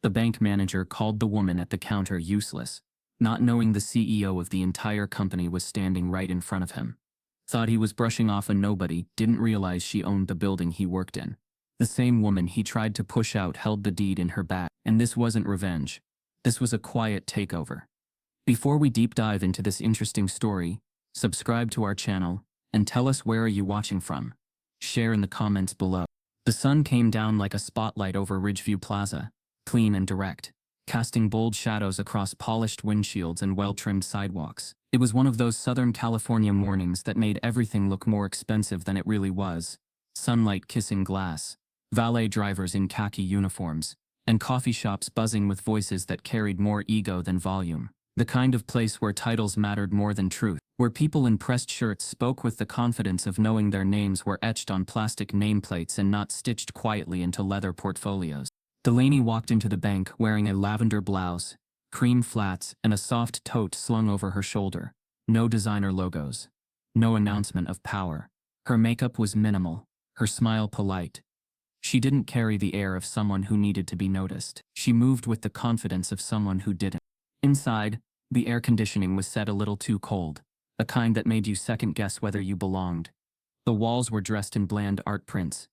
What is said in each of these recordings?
The bank manager called the woman at the counter useless, not knowing the CEO of the entire company was standing right in front of him. Thought he was brushing off a nobody, didn't realize she owned the building he worked in. The same woman he tried to push out held the deed in her bag, and this wasn't revenge. This was a quiet takeover. Before we deep dive into this interesting story, subscribe to our channel, and tell us where are you watching from. Share in the comments below. The sun came down like a spotlight over Ridgeview Plaza, clean and direct, casting bold shadows across polished windshields and well-trimmed sidewalks. It was one of those Southern California mornings that made everything look more expensive than it really was. Sunlight kissing glass, valet drivers in khaki uniforms, and coffee shops buzzing with voices that carried more ego than volume. The kind of place where titles mattered more than truth, where people in pressed shirts spoke with the confidence of knowing their names were etched on plastic nameplates and not stitched quietly into leather portfolios. Delaney walked into the bank wearing a lavender blouse, cream flats, and a soft tote slung over her shoulder. No designer logos. No announcement of power. Her makeup was minimal, her smile polite. She didn't carry the air of someone who needed to be noticed. She moved with the confidence of someone who didn't. Inside, the air conditioning was set a little too cold, the kind that made you second-guess whether you belonged. The walls were dressed in bland art prints,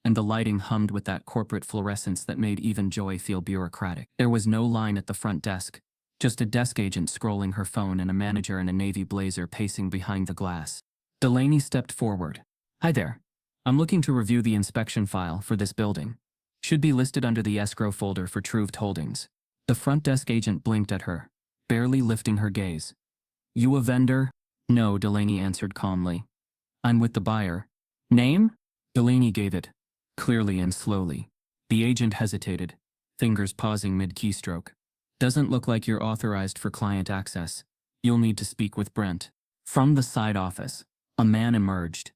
and the lighting hummed with that corporate fluorescence that made even joy feel bureaucratic. There was no line at the front desk, just a desk agent scrolling her phone and a manager in a navy blazer pacing behind the glass. Delaney stepped forward. "Hi there. I'm looking to review the inspection file for this building. Should be listed under the escrow folder for Truved Holdings." The front desk agent blinked at her, barely lifting her gaze. "You a vendor?" "No," Delaney answered calmly. "I'm with the buyer." "Name?" Delaney gave it, clearly and slowly. The agent hesitated, fingers pausing mid-keystroke. "Doesn't look like you're authorized for client access. You'll need to speak with Brent." From the side office, a man emerged.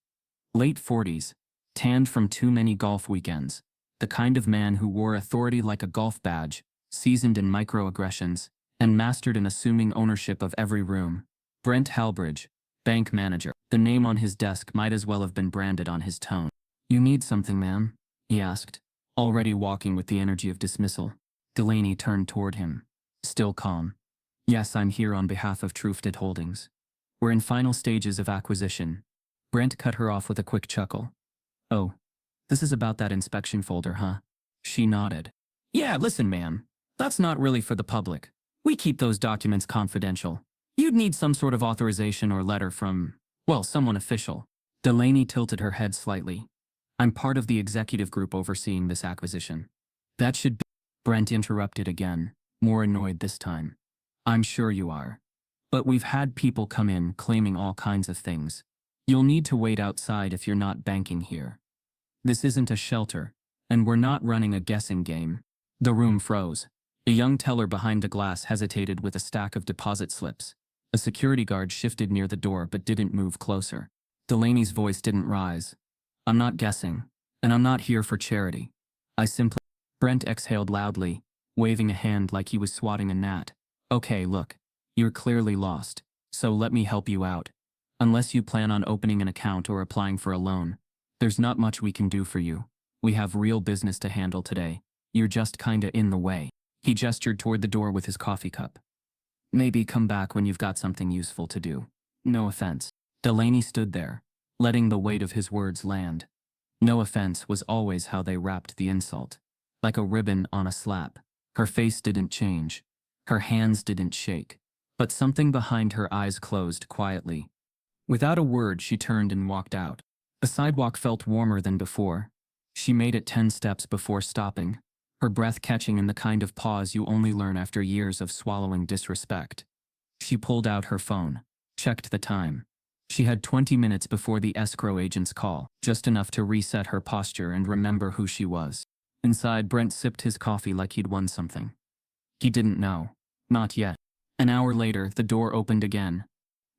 Late 40s, tanned from too many golf weekends. The kind of man who wore authority like a golf badge, seasoned in microaggressions, and mastered in assuming ownership of every room. Brent Halbridge, bank manager. The name on his desk might as well have been branded on his tone. "You need something, ma'am?" he asked, already walking with the energy of dismissal. Delaney turned toward him, still calm. "Yes, I'm here on behalf of Truved Holdings. We're in final stages of acquisition." Brent cut her off with a quick chuckle. "Oh, this is about that inspection folder, huh?" She nodded. "Yeah, listen, ma'am. That's not really for the public. We keep those documents confidential. You'd need some sort of authorization or letter from, well, someone official." Delaney tilted her head slightly. "I'm part of the executive group overseeing this acquisition." "That should be—" Brent interrupted again, more annoyed this time. "I'm sure you are. But we've had people come in claiming all kinds of things. You'll need to wait outside if you're not banking here. This isn't a shelter, and we're not running a guessing game." The room froze. A young teller behind the glass hesitated with a stack of deposit slips. A security guard shifted near the door but didn't move closer. Delaney's voice didn't rise. "I'm not guessing, and I'm not here for charity. I simply—" Brent exhaled loudly, waving a hand like he was swatting a gnat. "Okay, look. You're clearly lost, so let me help you out. Unless you plan on opening an account or applying for a loan, there's not much we can do for you. We have real business to handle today. You're just kinda in the way." He gestured toward the door with his coffee cup. "Maybe come back when you've got something useful to do. No offense." Delaney stood there, letting the weight of his words land. No offense was always how they wrapped the insult. Like a ribbon on a slap. Her face didn't change. Her hands didn't shake. But something behind her eyes closed quietly. Without a word, she turned and walked out. The sidewalk felt warmer than before. She made it 10 steps before stopping, her breath catching in the kind of pause you only learn after years of swallowing disrespect. She pulled out her phone, checked the time. She had 20 minutes before the escrow agent's call, just enough to reset her posture and remember who she was. Inside, Brent sipped his coffee like he'd won something. He didn't know. Not yet. An hour later, the door opened again.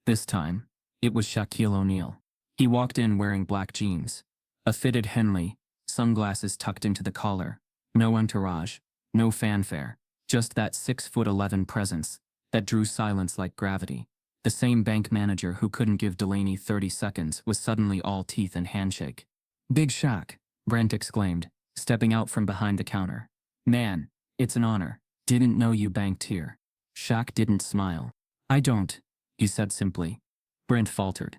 This time, it was Shaquille O'Neal. He walked in wearing black jeans, a fitted Henley, sunglasses tucked into the collar. No entourage, no fanfare, just that 6'11" presence that drew silence like gravity. The same bank manager who couldn't give Delaney 30 seconds was suddenly all teeth and handshake. "Big Shaq," Brent exclaimed, stepping out from behind the counter. "Man, It's an honor. Didn't know you banked here. Shaq didn't smile. I don't, he said simply. Brent faltered.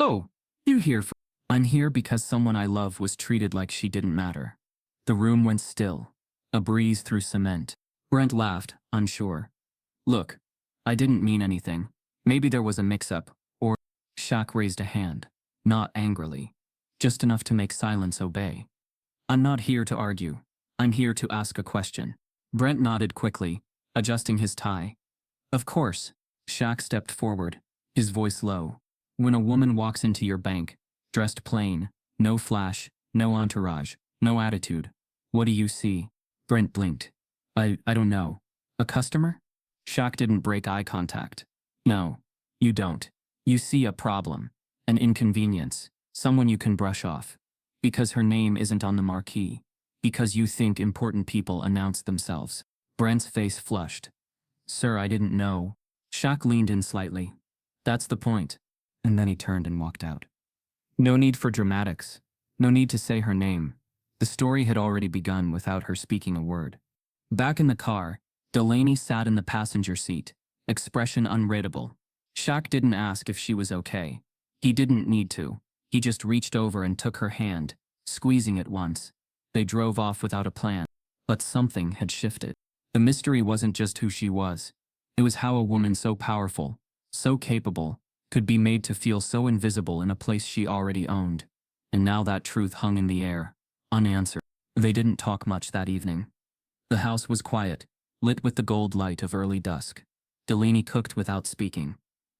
Oh, you here for— I'm here because someone I love was treated like she didn't matter. The room went still. A breeze through cement. Brent laughed, unsure. Look, I didn't mean anything. Maybe there was a mix-up, or— Shaq raised a hand. Not angrily. Just enough to make silence obey. I'm not here to argue. I'm here to ask a question. Brent nodded quickly, adjusting his tie. Of course. Shaq stepped forward, his voice low. When a woman walks into your bank, dressed plain, no flash, no entourage, no attitude, what do you see? Brent blinked. I don't know. A customer? Shaq didn't break eye contact. No, you don't. You see a problem, an inconvenience, someone you can brush off. Because her name isn't on the marquee. Because you think important people announce themselves. Brent's face flushed. Sir, I didn't know. Shaq leaned in slightly. That's the point. And then he turned and walked out. No need for dramatics. No need to say her name. The story had already begun without her speaking a word. Back in the car, Delaney sat in the passenger seat, expression unreadable. Shaq didn't ask if she was okay. He didn't need to. He just reached over and took her hand, squeezing it once. They drove off without a plan. But something had shifted. The mystery wasn't just who she was. It was how a woman so powerful, so capable, could be made to feel so invisible in a place she already owned. And now that truth hung in the air, unanswered. They didn't talk much that evening. The house was quiet, lit with the gold light of early dusk. Delaney cooked without speaking.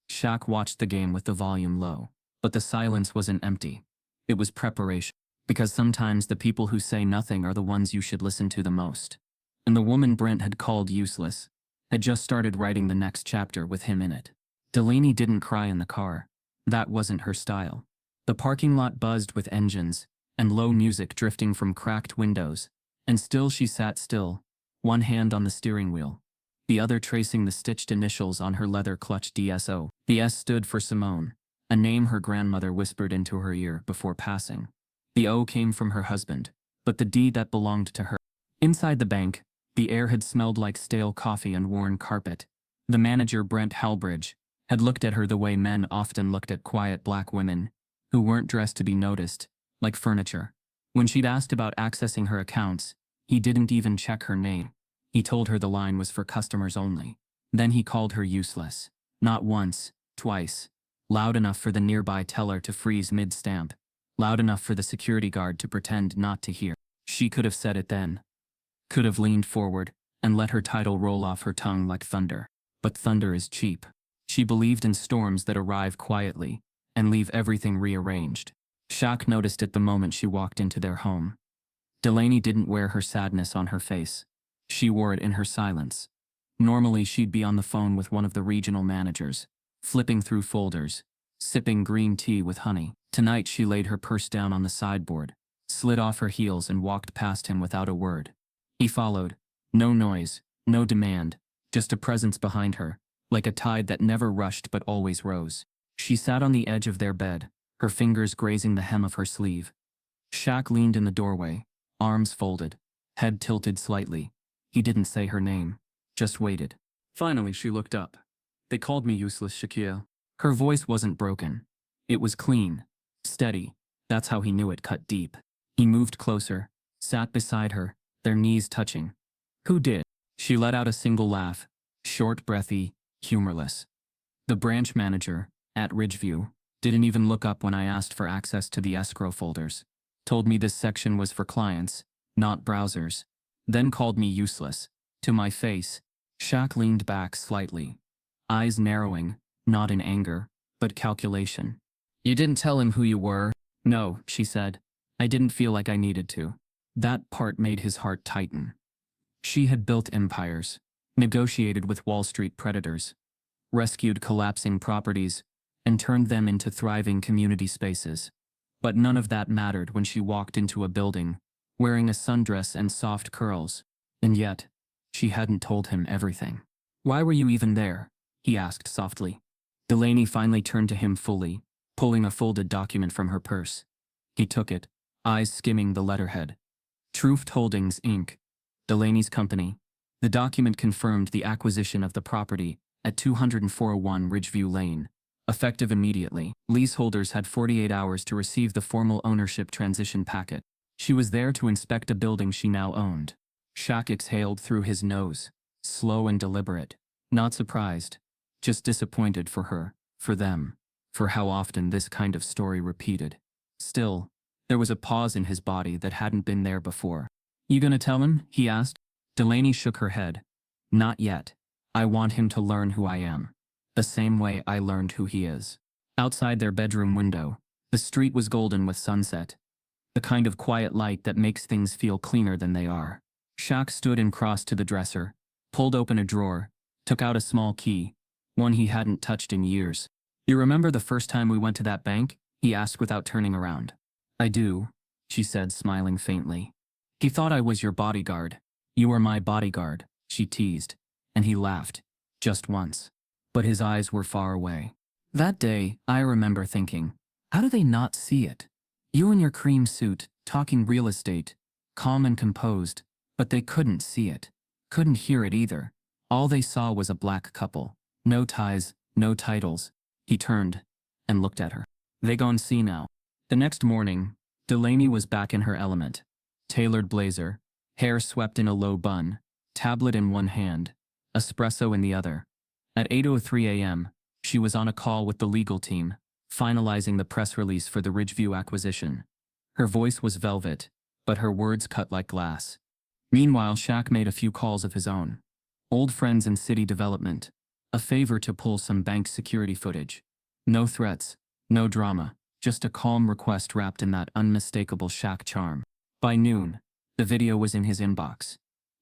Shaq watched the game with the volume low. But the silence wasn't empty. It was preparation. Because sometimes the people who say nothing are the ones you should listen to the most. And the woman Brent had called useless had just started writing the next chapter with him in it. Delaney didn't cry in the car. That wasn't her style. The parking lot buzzed with engines, and low music drifting from cracked windows. And still she sat still, one hand on the steering wheel, the other tracing the stitched initials on her leather-clutched DSO. The S stood for Simone, a name her grandmother whispered into her ear before passing. The O came from her husband, but the D that belonged to her. Inside the bank, the air had smelled like stale coffee and worn carpet. The manager, Brent Halbridge, had looked at her the way men often looked at quiet black women, who weren't dressed to be noticed, like furniture. When she'd asked about accessing her accounts, he didn't even check her name. He told her the line was for customers only. Then he called her useless. Not once, twice. Loud enough for the nearby teller to freeze mid-stamp. Loud enough for the security guard to pretend not to hear. She could have said it then. Could have leaned forward and let her title roll off her tongue like thunder. But thunder is cheap. She believed in storms that arrive quietly and leave everything rearranged. Shaq noticed it the moment she walked into their home. Delaney didn't wear her sadness on her face. She wore it in her silence. Normally she'd be on the phone with one of the regional managers, flipping through folders, sipping green tea with honey. Tonight she laid her purse down on the sideboard, slid off her heels and walked past him without a word. He followed. No noise, no demand, just a presence behind her, like a tide that never rushed but always rose. She sat on the edge of their bed, her fingers grazing the hem of her sleeve. Shaq leaned in the doorway, arms folded, head tilted slightly. He didn't say her name, just waited. Finally she looked up. They called me useless, Shaquille. Her voice wasn't broken. It was clean, steady. That's how he knew it cut deep. He moved closer, sat beside her, their knees touching. Who did? She let out a single laugh, short, breathy, humorless. The branch manager, at Ridgeview, didn't even look up when I asked for access to the escrow folders. Told me this section was for clients, not browsers. Then called me useless. To my face, Shaq leaned back slightly. Eyes narrowing, not in anger, but calculation. You didn't tell him who you were? No, she said. I didn't feel like I needed to. That part made his heart tighten. She had built empires, negotiated with Wall Street predators, rescued collapsing properties, and turned them into thriving community spaces. But none of that mattered when she walked into a building, wearing a sundress and soft curls. And yet, she hadn't told him everything. Why were you even there? He asked softly. Delaney finally turned to him fully, pulling a folded document from her purse. He took it, eyes skimming the letterhead. Truft Holdings, Inc., Delaney's company, The document confirmed the acquisition of the property at 20401 Ridgeview Lane, effective immediately. Leaseholders had 48 hours to receive the formal ownership transition packet. She was there to inspect a building she now owned. Shaq exhaled through his nose, slow and deliberate. Not surprised, just disappointed for her, for them, for how often this kind of story repeated. Still, there was a pause in his body that hadn't been there before. "You gonna tell him?" he asked. Delaney shook her head. "Not yet. I want him to learn who I am. The same way I learned who he is." Outside their bedroom window, the street was golden with sunset. The kind of quiet light that makes things feel cleaner than they are. Shaq stood and crossed to the dresser, pulled open a drawer, took out a small key, one he hadn't touched in years. "You remember the first time we went to that bank?" he asked without turning around. "I do," she said, smiling faintly. "He thought I was your bodyguard." "You were my bodyguard," she teased, and he laughed, just once. But his eyes were far away. That day, I remember thinking, how do they not see it? You in your cream suit, talking real estate, calm and composed, but they couldn't see it. Couldn't hear it either. All they saw was a black couple. No ties, no titles. He turned and looked at her. "They gon' see now." The next morning, Delaney was back in her element. Tailored blazer, hair swept in a low bun, tablet in one hand, espresso in the other. At 8:03 a.m., she was on a call with the legal team, finalizing the press release for the Ridgeview acquisition. Her voice was velvet, but her words cut like glass. Meanwhile, Shaq made a few calls of his own. Old friends in city development. A favor to pull some bank security footage. No threats, no drama, just a calm request wrapped in that unmistakable Shaq charm. By noon, the video was in his inbox.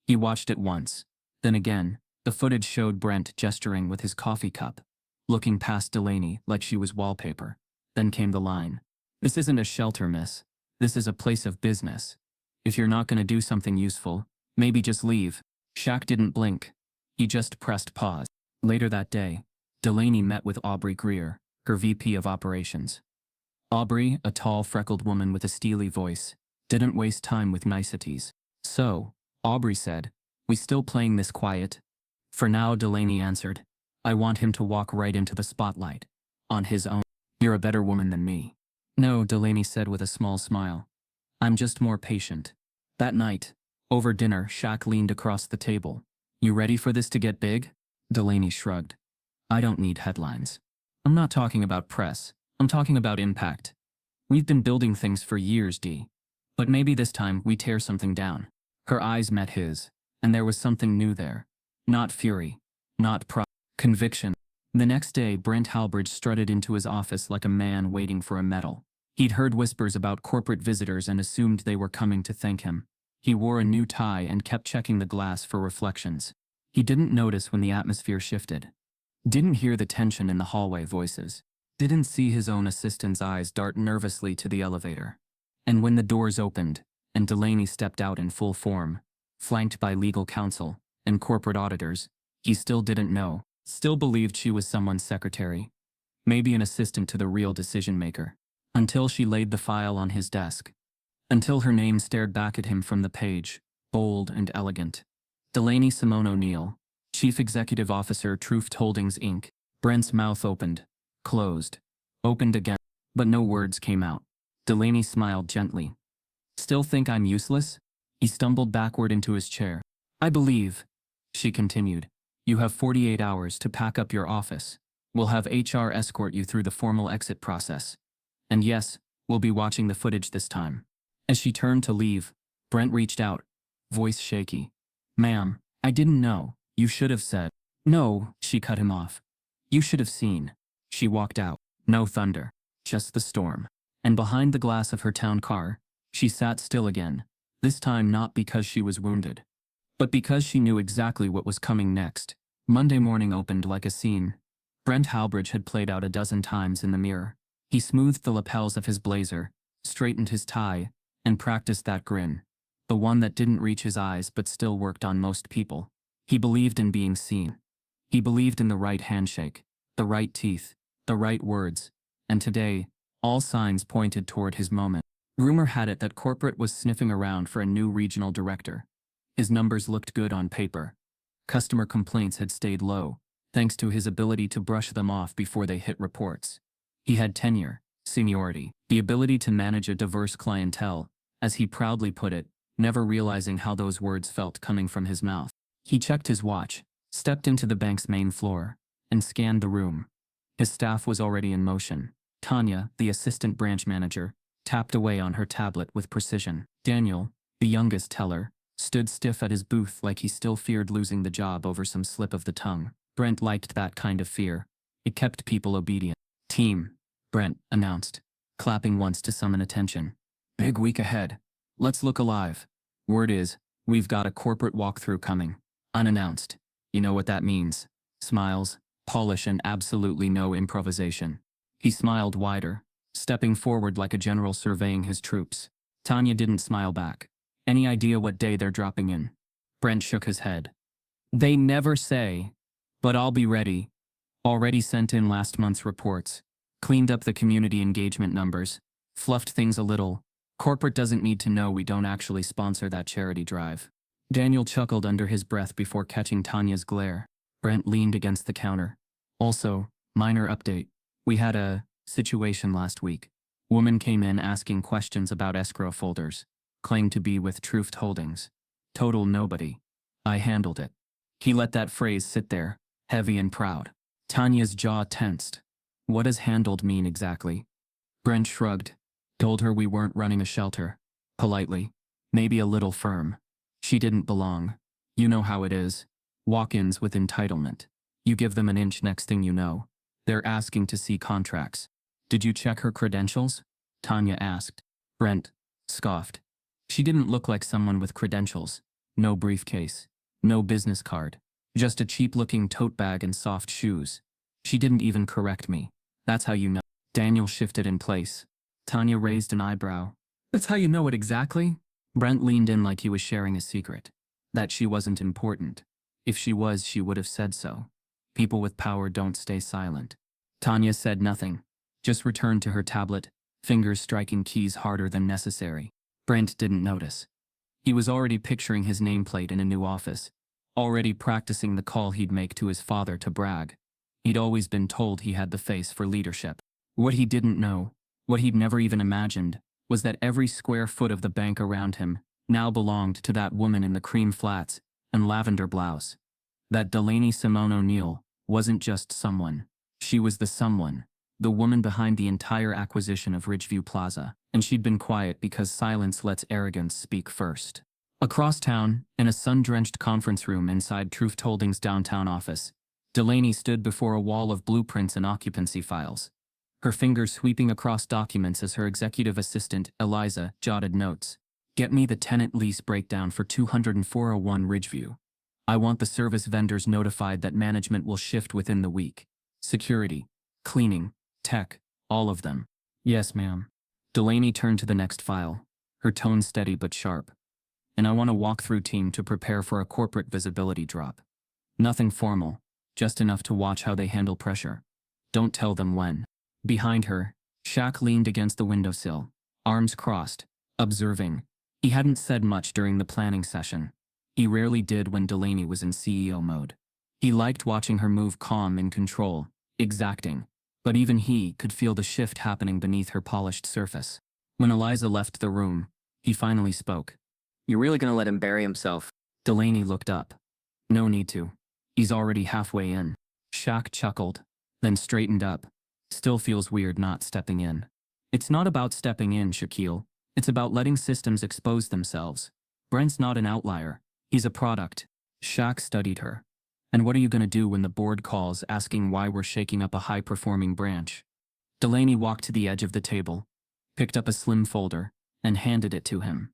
He watched it once. Then again, the footage showed Brent gesturing with his coffee cup, looking past Delaney like she was wallpaper. Then came the line. "This isn't a shelter, miss. This is a place of business. If you're not gonna do something useful, maybe just leave." Shaq didn't blink. He just pressed pause. Later that day, Delaney met with Aubrey Greer, her VP of Operations. Aubrey, a tall, freckled woman with a steely voice, didn't waste time with niceties. "So," Aubrey said, "we still playing this quiet?" "For now," Delaney answered. "I want him to walk right into the spotlight. On his own." "You're a better woman than me." "No," Delaney said with a small smile. "I'm just more patient." That night, over dinner, Shaq leaned across the table. "You ready for this to get big?" Delaney shrugged. "I don't need headlines. I'm not talking about press. I'm talking about impact. We've been building things for years, D. But maybe this time we tear something down." Her eyes met his, and there was something new there. Not fury, not pride, conviction. The next day, Brent Halbridge strutted into his office like a man waiting for a medal. He'd heard whispers about corporate visitors and assumed they were coming to thank him. He wore a new tie and kept checking the glass for reflections. He didn't notice when the atmosphere shifted. Didn't hear the tension in the hallway voices. Didn't see his own assistant's eyes dart nervously to the elevator. And when the doors opened, and Delaney stepped out in full form, flanked by legal counsel and corporate auditors, he still didn't know, still believed she was someone's secretary. Maybe an assistant to the real decision-maker. Until she laid the file on his desk. Until her name stared back at him from the page, bold and elegant. Delaney Simone O'Neill, Chief Executive Officer, Truth Holdings, Inc. Brent's mouth opened, closed, opened again, but no words came out. Delaney smiled gently. "Still think I'm useless?" He stumbled backward into his chair. "I believe," she continued, "you have 48 hours to pack up your office. We'll have HR escort you through the formal exit process. And yes, we'll be watching the footage this time." As she turned to leave, Brent reached out, voice shaky. "Ma'am, I didn't know. You should have said." "No," she cut him off. "You should have seen." She walked out. No thunder, just the storm. And behind the glass of her town car, she sat still again, this time not because she was wounded, but because she knew exactly what was coming next. Monday morning opened like a scene. Brent Halbridge had played out a dozen times in the mirror. He smoothed the lapels of his blazer, straightened his tie, and practiced that grin, the one that didn't reach his eyes but still worked on most people. He believed in being seen. He believed in the right handshake, the right teeth, the right words, and today, all signs pointed toward his moment. Rumor had it that corporate was sniffing around for a new regional director. His numbers looked good on paper. Customer complaints had stayed low, thanks to his ability to brush them off before they hit reports. He had tenure, seniority, the ability to manage a diverse clientele, as he proudly put it, never realizing how those words felt coming from his mouth. He checked his watch, stepped into the bank's main floor, and scanned the room. His staff was already in motion. Tanya, the assistant branch manager, tapped away on her tablet with precision. Daniel, the youngest teller, stood stiff at his booth like he still feared losing the job over some slip of the tongue. Brent liked that kind of fear. It kept people obedient. "Team," Brent announced, clapping once to summon attention. "Big week ahead. Let's look alive. Word is, we've got a corporate walkthrough coming. Unannounced. You know what that means. Smiles, polish, and absolutely no improvisation." He smiled wider, stepping forward like a general surveying his troops. Tanya didn't smile back. "Any idea what day they're dropping in?" Brent shook his head. "They never say, but I'll be ready. Already sent in last month's reports. Cleaned up the community engagement numbers. Fluffed things a little. Corporate doesn't need to know we don't actually sponsor that charity drive." Daniel chuckled under his breath before catching Tanya's glare. Brent leaned against the counter. "Also, minor update. We had a situation last week. Woman came in asking questions about escrow folders. Claimed to be with Truth Holdings. Total nobody. I handled it." He let that phrase sit there, heavy and proud. Tanya's jaw tensed. What does handled mean exactly? Brent shrugged. Told her we weren't running a shelter. Politely. Maybe a little firm. She didn't belong. You know how it is. Walk-ins with entitlement. You give them an inch, next thing you know, they're asking to see contracts. "Did you check her credentials?" Tanya asked. Brent scoffed. She didn't look like someone with credentials. No briefcase. No business card. Just a cheap-looking tote bag and soft shoes. She didn't even correct me. That's how you know. Daniel shifted in place. Tanya raised an eyebrow. "That's how you know it exactly?" Brent leaned in like he was sharing a secret. That she wasn't important. If she was, she would have said so. People with power don't stay silent. Tanya said nothing. Just returned to her tablet, fingers striking keys harder than necessary. Brent didn't notice. He was already picturing his nameplate in a new office. Already practicing the call he'd make to his father to brag. He'd always been told he had the face for leadership. What he didn't know, what he'd never even imagined, was that every square foot of the bank around him now belonged to that woman in the cream flats and lavender blouse. That Delaney Simone O'Neill wasn't just someone. She was the someone, the woman behind the entire acquisition of Ridgeview Plaza, and she'd been quiet because silence lets arrogance speak first. Across town, in a sun-drenched conference room inside Truth Holdings' downtown office, Delaney stood before a wall of blueprints and occupancy files. Her fingers sweeping across documents as her executive assistant, Eliza, jotted notes. "Get me the tenant lease breakdown for 20401 Ridgeview. I want the service vendors notified that management will shift within the week. Security, cleaning, tech, all of them." "Yes, ma'am." Delaney turned to the next file, her tone steady but sharp. "And I want a walkthrough team to prepare for a corporate visibility drop. Nothing formal, just enough to watch how they handle pressure. Don't tell them when." Behind her, Shaq leaned against the windowsill, arms crossed, observing. He hadn't said much during the planning session. He rarely did when Delaney was in CEO mode. He liked watching her move calm and control, exacting, but even he could feel the shift happening beneath her polished surface. When Eliza left the room, he finally spoke. "You're really gonna let him bury himself?" Delaney looked up. "No need to. He's already halfway in." Shaq chuckled, then straightened up. "Still feels weird not stepping in." "It's not about stepping in, Shaquille. It's about letting systems expose themselves. Brent's not an outlier. He's a product." Shaq studied her. "And what are you going to do when the board calls asking why we're shaking up a high-performing branch?" Delaney walked to the edge of the table, picked up a slim folder, and handed it to him.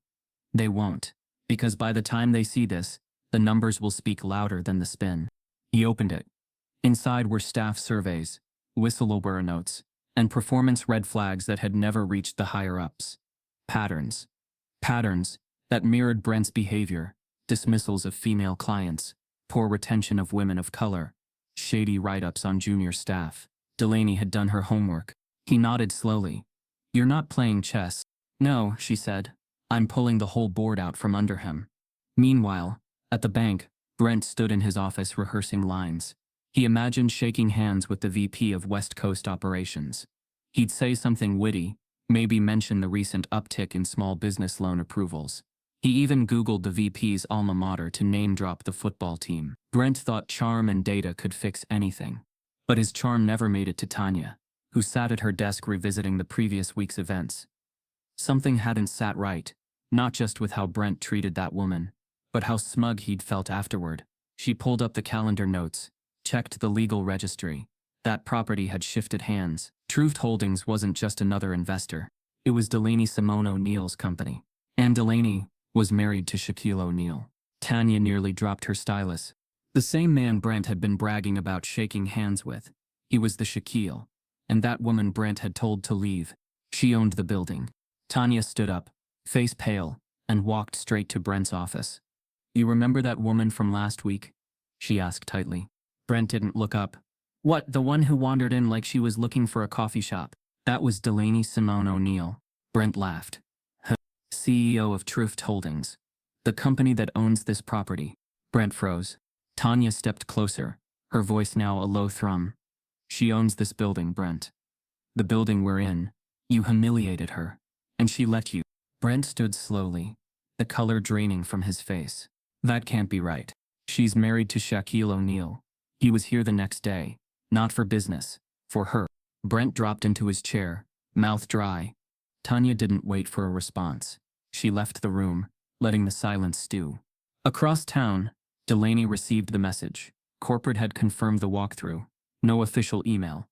"They won't. Because by the time they see this, the numbers will speak louder than the spin." He opened it. Inside were staff surveys, whistleblower notes, and performance red flags that had never reached the higher-ups. Patterns. Patterns that mirrored Brent's behavior, dismissals of female clients, poor retention of women of color, shady write-ups on junior staff. Delaney had done her homework. He nodded slowly. "You're not playing chess." "No," she said. "I'm pulling the whole board out from under him." Meanwhile, at the bank, Brent stood in his office rehearsing lines. He imagined shaking hands with the VP of West Coast Operations. He'd say something witty, maybe mention the recent uptick in small business loan approvals. He even Googled the VP's alma mater to name-drop the football team. Brent thought charm and data could fix anything. But his charm never made it to Tanya, who sat at her desk revisiting the previous week's events. Something hadn't sat right, not just with how Brent treated that woman, but how smug he'd felt afterward. She pulled up the calendar notes, checked the legal registry. That property had shifted hands. Truth Holdings wasn't just another investor. It was Delaney Simone O'Neill's company. And Delaney was married to Shaquille O'Neal. Tanya nearly dropped her stylus. The same man Brent had been bragging about shaking hands with. He was the Shaquille. And that woman Brent had told to leave. She owned the building. Tanya stood up, face pale, and walked straight to Brent's office. "You remember that woman from last week?" she asked tightly. Brent didn't look up. "What, the one who wandered in like she was looking for a coffee shop?" "That was Delaney Simone O'Neil." Brent laughed. "CEO of Truth Holdings. The company that owns this property." Brent froze. Tanya stepped closer, her voice now a low thrum. "She owns this building, Brent. The building we're in. You humiliated her. And she let you." Brent stood slowly, the color draining from his face. "That can't be right. She's married to Shaquille O'Neal. He was here the next day. Not for business. For her." Brent dropped into his chair, mouth dry. Tanya didn't wait for a response. She left the room, letting the silence stew. Across town, Delaney received the message. Corporate had confirmed the walkthrough. No official email.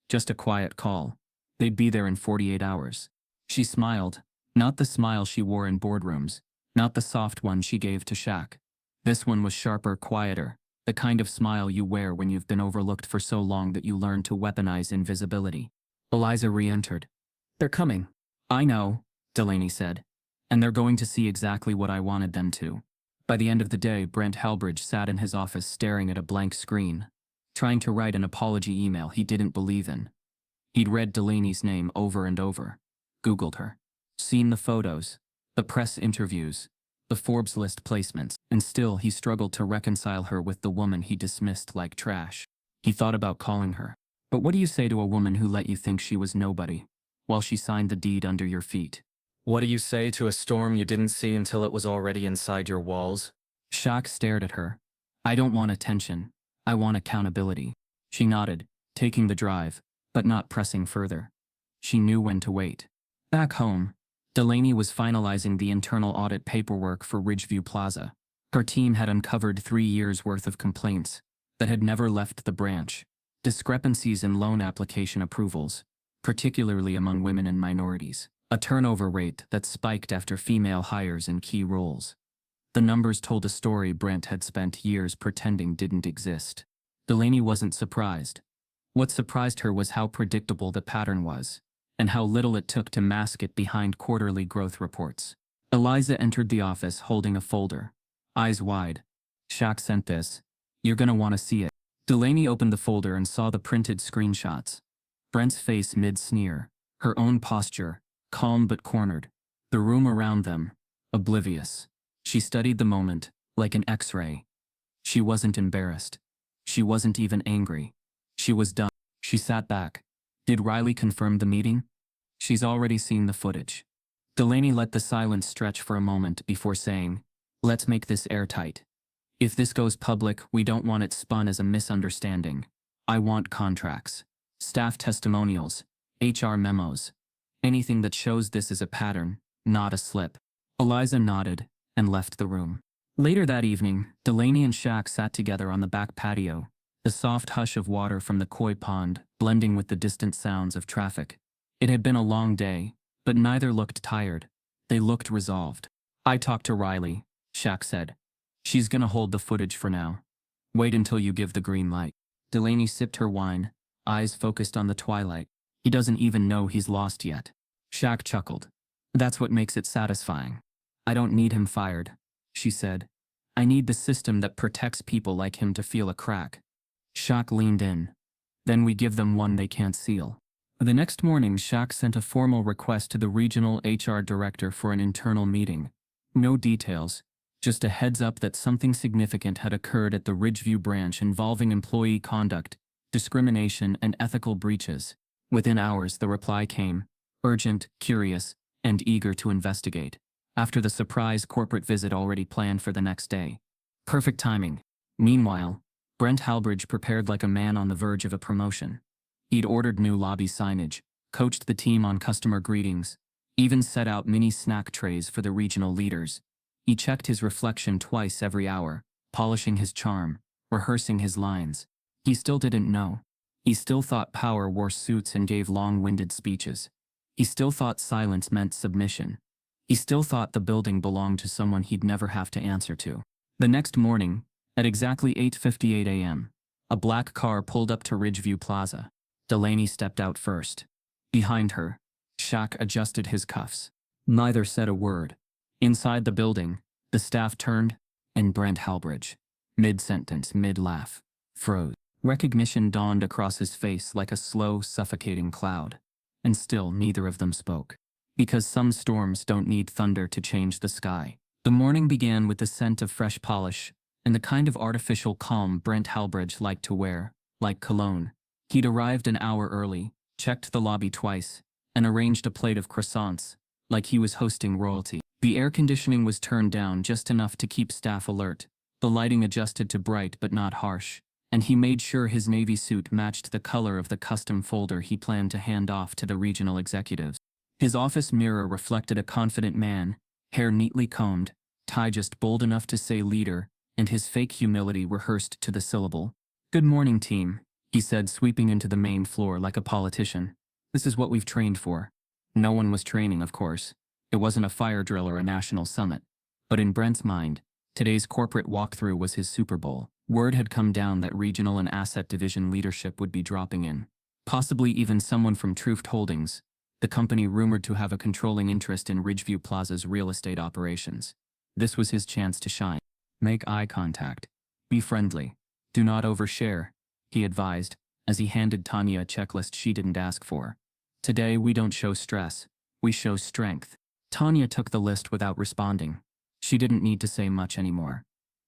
Just a quiet call. They'd be there in 48 hours. She smiled. Not the smile she wore in boardrooms. Not the soft one she gave to Shaq. This one was sharper, quieter. The kind of smile you wear when you've been overlooked for so long that you learn to weaponize invisibility. Eliza re-entered. "They're coming." "I know," Delaney said. "And they're going to see exactly what I wanted them to." By the end of the day, Brent Halbridge sat in his office staring at a blank screen, trying to write an apology email he didn't believe in. He'd read Delaney's name over and over, Googled her, seen the photos, the press interviews, the Forbes list placements, and still he struggled to reconcile her with the woman he dismissed like trash. He thought about calling her. But what do you say to a woman who let you think she was nobody, while she signed the deed under your feet? What do you say to a storm you didn't see until it was already inside your walls? Shaq stared at her. "I don't want attention. I want accountability." She nodded, taking the drive, but not pressing further. She knew when to wait. Back home, Delaney was finalizing the internal audit paperwork for Ridgeview Plaza. Her team had uncovered 3 years' worth of complaints that had never left the branch. Discrepancies in loan application approvals, particularly among women and minorities. A turnover rate that spiked after female hires in key roles. The numbers told a story Brent had spent years pretending didn't exist. Delaney wasn't surprised. What surprised her was how predictable the pattern was, and how little it took to mask it behind quarterly growth reports. Eliza entered the office holding a folder, eyes wide. "Shaq sent this. You're gonna want to see it." Delaney opened the folder and saw the printed screenshots. Brent's face mid-sneer, her own posture, calm but cornered. The room around them, oblivious. She studied the moment, like an X-ray. She wasn't embarrassed. She wasn't even angry. She was done. She sat back. Did Riley confirm the meeting? She's already seen the footage. Delaney let the silence stretch for a moment before saying, "Let's make this airtight. If this goes public, we don't want it spun as a misunderstanding. I want contracts, staff testimonials, HR memos. Anything that shows this is a pattern, not a slip." Eliza nodded and left the room. Later that evening, Delaney and Shaq sat together on the back patio, the soft hush of water from the koi pond blending with the distant sounds of traffic. It had been a long day, but neither looked tired. They looked resolved. "I talked to Riley," Shaq said. "She's gonna hold the footage for now. Wait until you give the green light." Delaney sipped her wine, eyes focused on the twilight. "He doesn't even know he's lost yet." Shaq chuckled. "That's what makes it satisfying. I don't need him fired," she said. "I need the system that protects people like him to feel a crack." Shaq leaned in. "Then we give them one they can't seal." The next morning, Shaq sent a formal request to the regional HR director for an internal meeting. No details, Just a heads up that something significant had occurred at the Ridgeview branch involving employee conduct, discrimination, and ethical breaches. Within hours, the reply came, urgent, curious, and eager to investigate. After the surprise corporate visit already planned for the next day. Perfect timing. Meanwhile, Brent Halbridge prepared like a man on the verge of a promotion. He'd ordered new lobby signage, coached the team on customer greetings, even set out mini snack trays for the regional leaders. He checked his reflection twice every hour, polishing his charm, rehearsing his lines. He still didn't know. He still thought power wore suits and gave long-winded speeches. He still thought silence meant submission. He still thought the building belonged to someone he'd never have to answer to. The next morning, at exactly 8:58 a.m., a black car pulled up to Ridgeview Plaza. Delaney stepped out first. Behind her, Shaq adjusted his cuffs. Neither said a word. Inside the building, the staff turned, and Brent Halbridge, mid-sentence, mid-laugh, froze. Recognition dawned across his face like a slow, suffocating cloud. And still neither of them spoke. Because some storms don't need thunder to change the sky. The morning began with the scent of fresh polish, and the kind of artificial calm Brent Halbridge liked to wear, like cologne. He'd arrived an hour early, checked the lobby twice, and arranged a plate of croissants, like he was hosting royalty. The air conditioning was turned down just enough to keep staff alert, the lighting adjusted to bright but not harsh, and he made sure his navy suit matched the color of the custom folder he planned to hand off to the regional executives. His office mirror reflected a confident man, hair neatly combed, tie just bold enough to say leader, and his fake humility rehearsed to the syllable. "Good morning, team," he said, sweeping into the main floor like a politician. "This is what we've trained for." No one was training, of course. It wasn't a fire drill or a national summit. But in Brent's mind, today's corporate walkthrough was his Super Bowl. Word had come down that regional and asset division leadership would be dropping in. Possibly even someone from Truft Holdings, the company rumored to have a controlling interest in Ridgeview Plaza's real estate operations. This was his chance to shine. "Make eye contact. Be friendly. Do not overshare," he advised, as he handed Tanya a checklist she didn't ask for. "Today we don't show stress, we show strength." Tanya took the list without responding. She didn't need to say much anymore.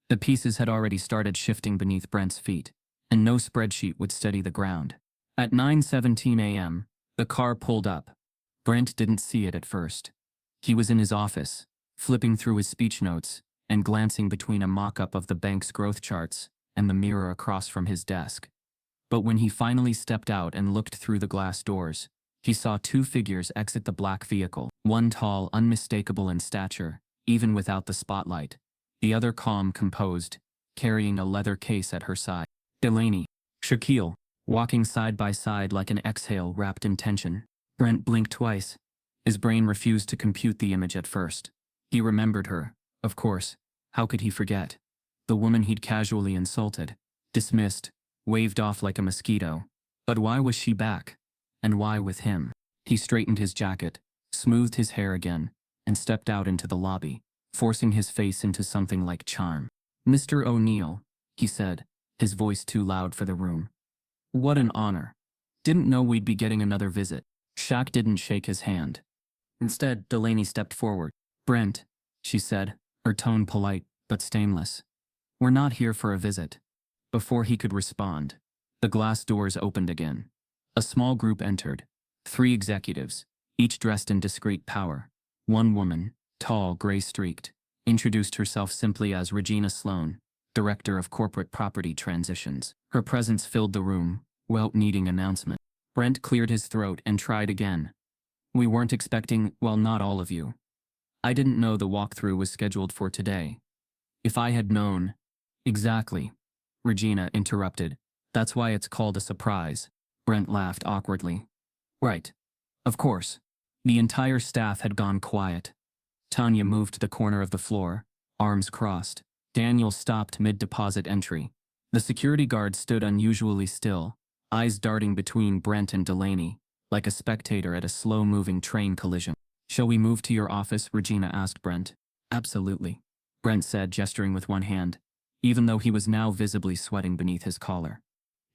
The pieces had already started shifting beneath Brent's feet, and no spreadsheet would steady the ground. At 9:17 a.m., the car pulled up. Brent didn't see it at first. He was in his office, flipping through his speech notes, and glancing between a mock-up of the bank's growth charts and the mirror across from his desk. But when he finally stepped out and looked through the glass doors, he saw two figures exit the black vehicle, one tall, unmistakable in stature, even without the spotlight, the other calm, composed, carrying a leather case at her side. Delaney, Shaquille, walking side by side like an exhale wrapped in tension. Brent blinked twice. His brain refused to compute the image at first. He remembered her, of course. How could he forget? The woman he'd casually insulted, dismissed, waved off like a mosquito. But why was she back? And why with him? He straightened his jacket, smoothed his hair again, and stepped out into the lobby, forcing his face into something like charm. "Mr. O'Neill," he said, his voice too loud for the room. "What an honor. Didn't know we'd be getting another visit." Shaq didn't shake his hand. Instead, Delaney stepped forward. "Brent," she said, her tone polite but stainless. "We're not here for a visit." Before he could respond, the glass doors opened again. A small group entered. 3 executives, each dressed in discreet power. One woman, tall, gray-streaked, introduced herself simply as Regina Sloan, Director of Corporate Property Transitions. Her presence filled the room, without needing announcement. Brent cleared his throat and tried again. "We weren't expecting, well, not all of you. I didn't know the walkthrough was scheduled for today. If I had known..." "Exactly," Regina interrupted. "That's why it's called a surprise." Brent laughed awkwardly. "Right. Of course." The entire staff had gone quiet. Tanya moved to the corner of the floor, arms crossed. Daniel stopped mid-deposit entry. The security guard stood unusually still, eyes darting between Brent and Delaney, like a spectator at a slow-moving train collision. "Shall we move to your office?" Regina asked Brent. "Absolutely," Brent said, gesturing with one hand, even though he was now visibly sweating beneath his collar.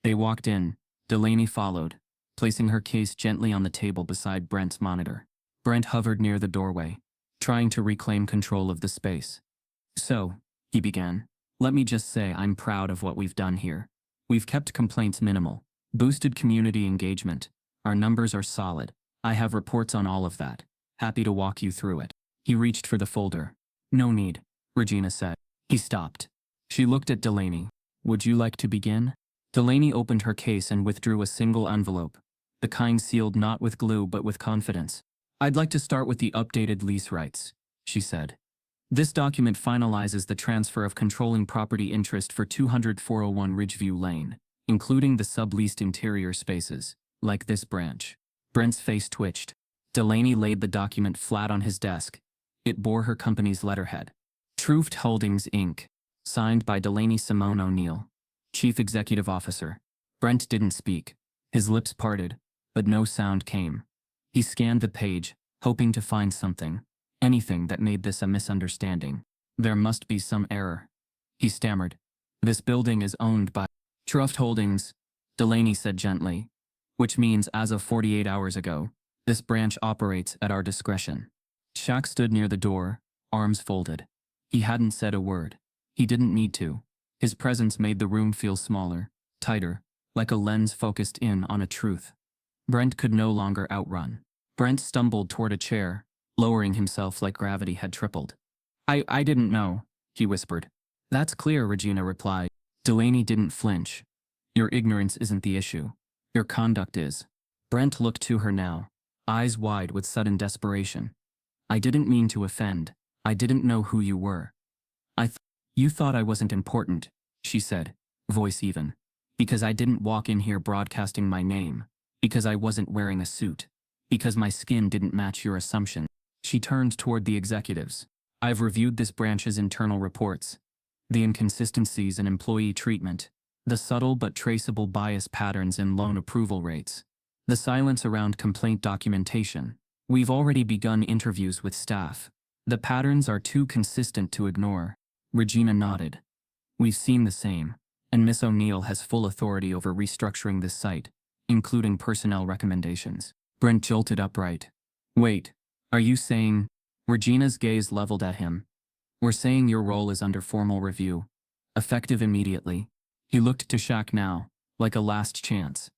They walked in. Delaney followed, placing her case gently on the table beside Brent's monitor. Brent hovered near the doorway, trying to reclaim control of the space. So, he began, let me just say I'm proud of what we've done here. We've kept complaints minimal, boosted community engagement. Our numbers are solid. I have reports on all of that. Happy to walk you through it. He reached for the folder. No need, Regina said. He stopped. She looked at Delaney. Would you like to begin? Delaney opened her case and withdrew a single envelope, the kind sealed not with glue but with confidence. I'd like to start with the updated lease rights, she said. This document finalizes the transfer of controlling property interest for 200 401 Ridgeview Lane, including the subleased interior spaces, like this branch. Brent's face twitched. Delaney laid the document flat on his desk. It bore her company's letterhead. Truft Holdings, Inc., signed by Delaney Simone O'Neill, Chief Executive Officer. Brent didn't speak. His lips parted, but no sound came. He scanned the page, hoping to find something. Anything that made this a misunderstanding. There must be some error. He stammered. This building is owned by Truft Holdings, Delaney said gently, which means as of 48 hours ago, this branch operates at our discretion. Shaq stood near the door, arms folded. He hadn't said a word. He didn't need to. His presence made the room feel smaller, tighter, like a lens focused in on a truth. Brent could no longer outrun. Brent stumbled toward a chair, lowering himself like gravity had tripled. I didn't know, he whispered. That's clear, Regina replied. Delaney didn't flinch. Your ignorance isn't the issue. Your conduct is. Brent looked to her now, eyes wide with sudden desperation. I didn't mean to offend. I didn't know who you were. You thought I wasn't important, she said, voice even. Because I didn't walk in here broadcasting my name. Because I wasn't wearing a suit. Because my skin didn't match your assumption. She turned toward the executives. I've reviewed this branch's internal reports. The inconsistencies in employee treatment. The subtle but traceable bias patterns in loan approval rates. The silence around complaint documentation. We've already begun interviews with staff. The patterns are too consistent to ignore. Regina nodded. We've seen the same, and Miss O'Neill has full authority over restructuring this site, including personnel recommendations. Brent jolted upright. Wait, are you saying? Regina's gaze leveled at him. We're saying your role is under formal review. Effective immediately. He looked to Shaq now, like a last chance.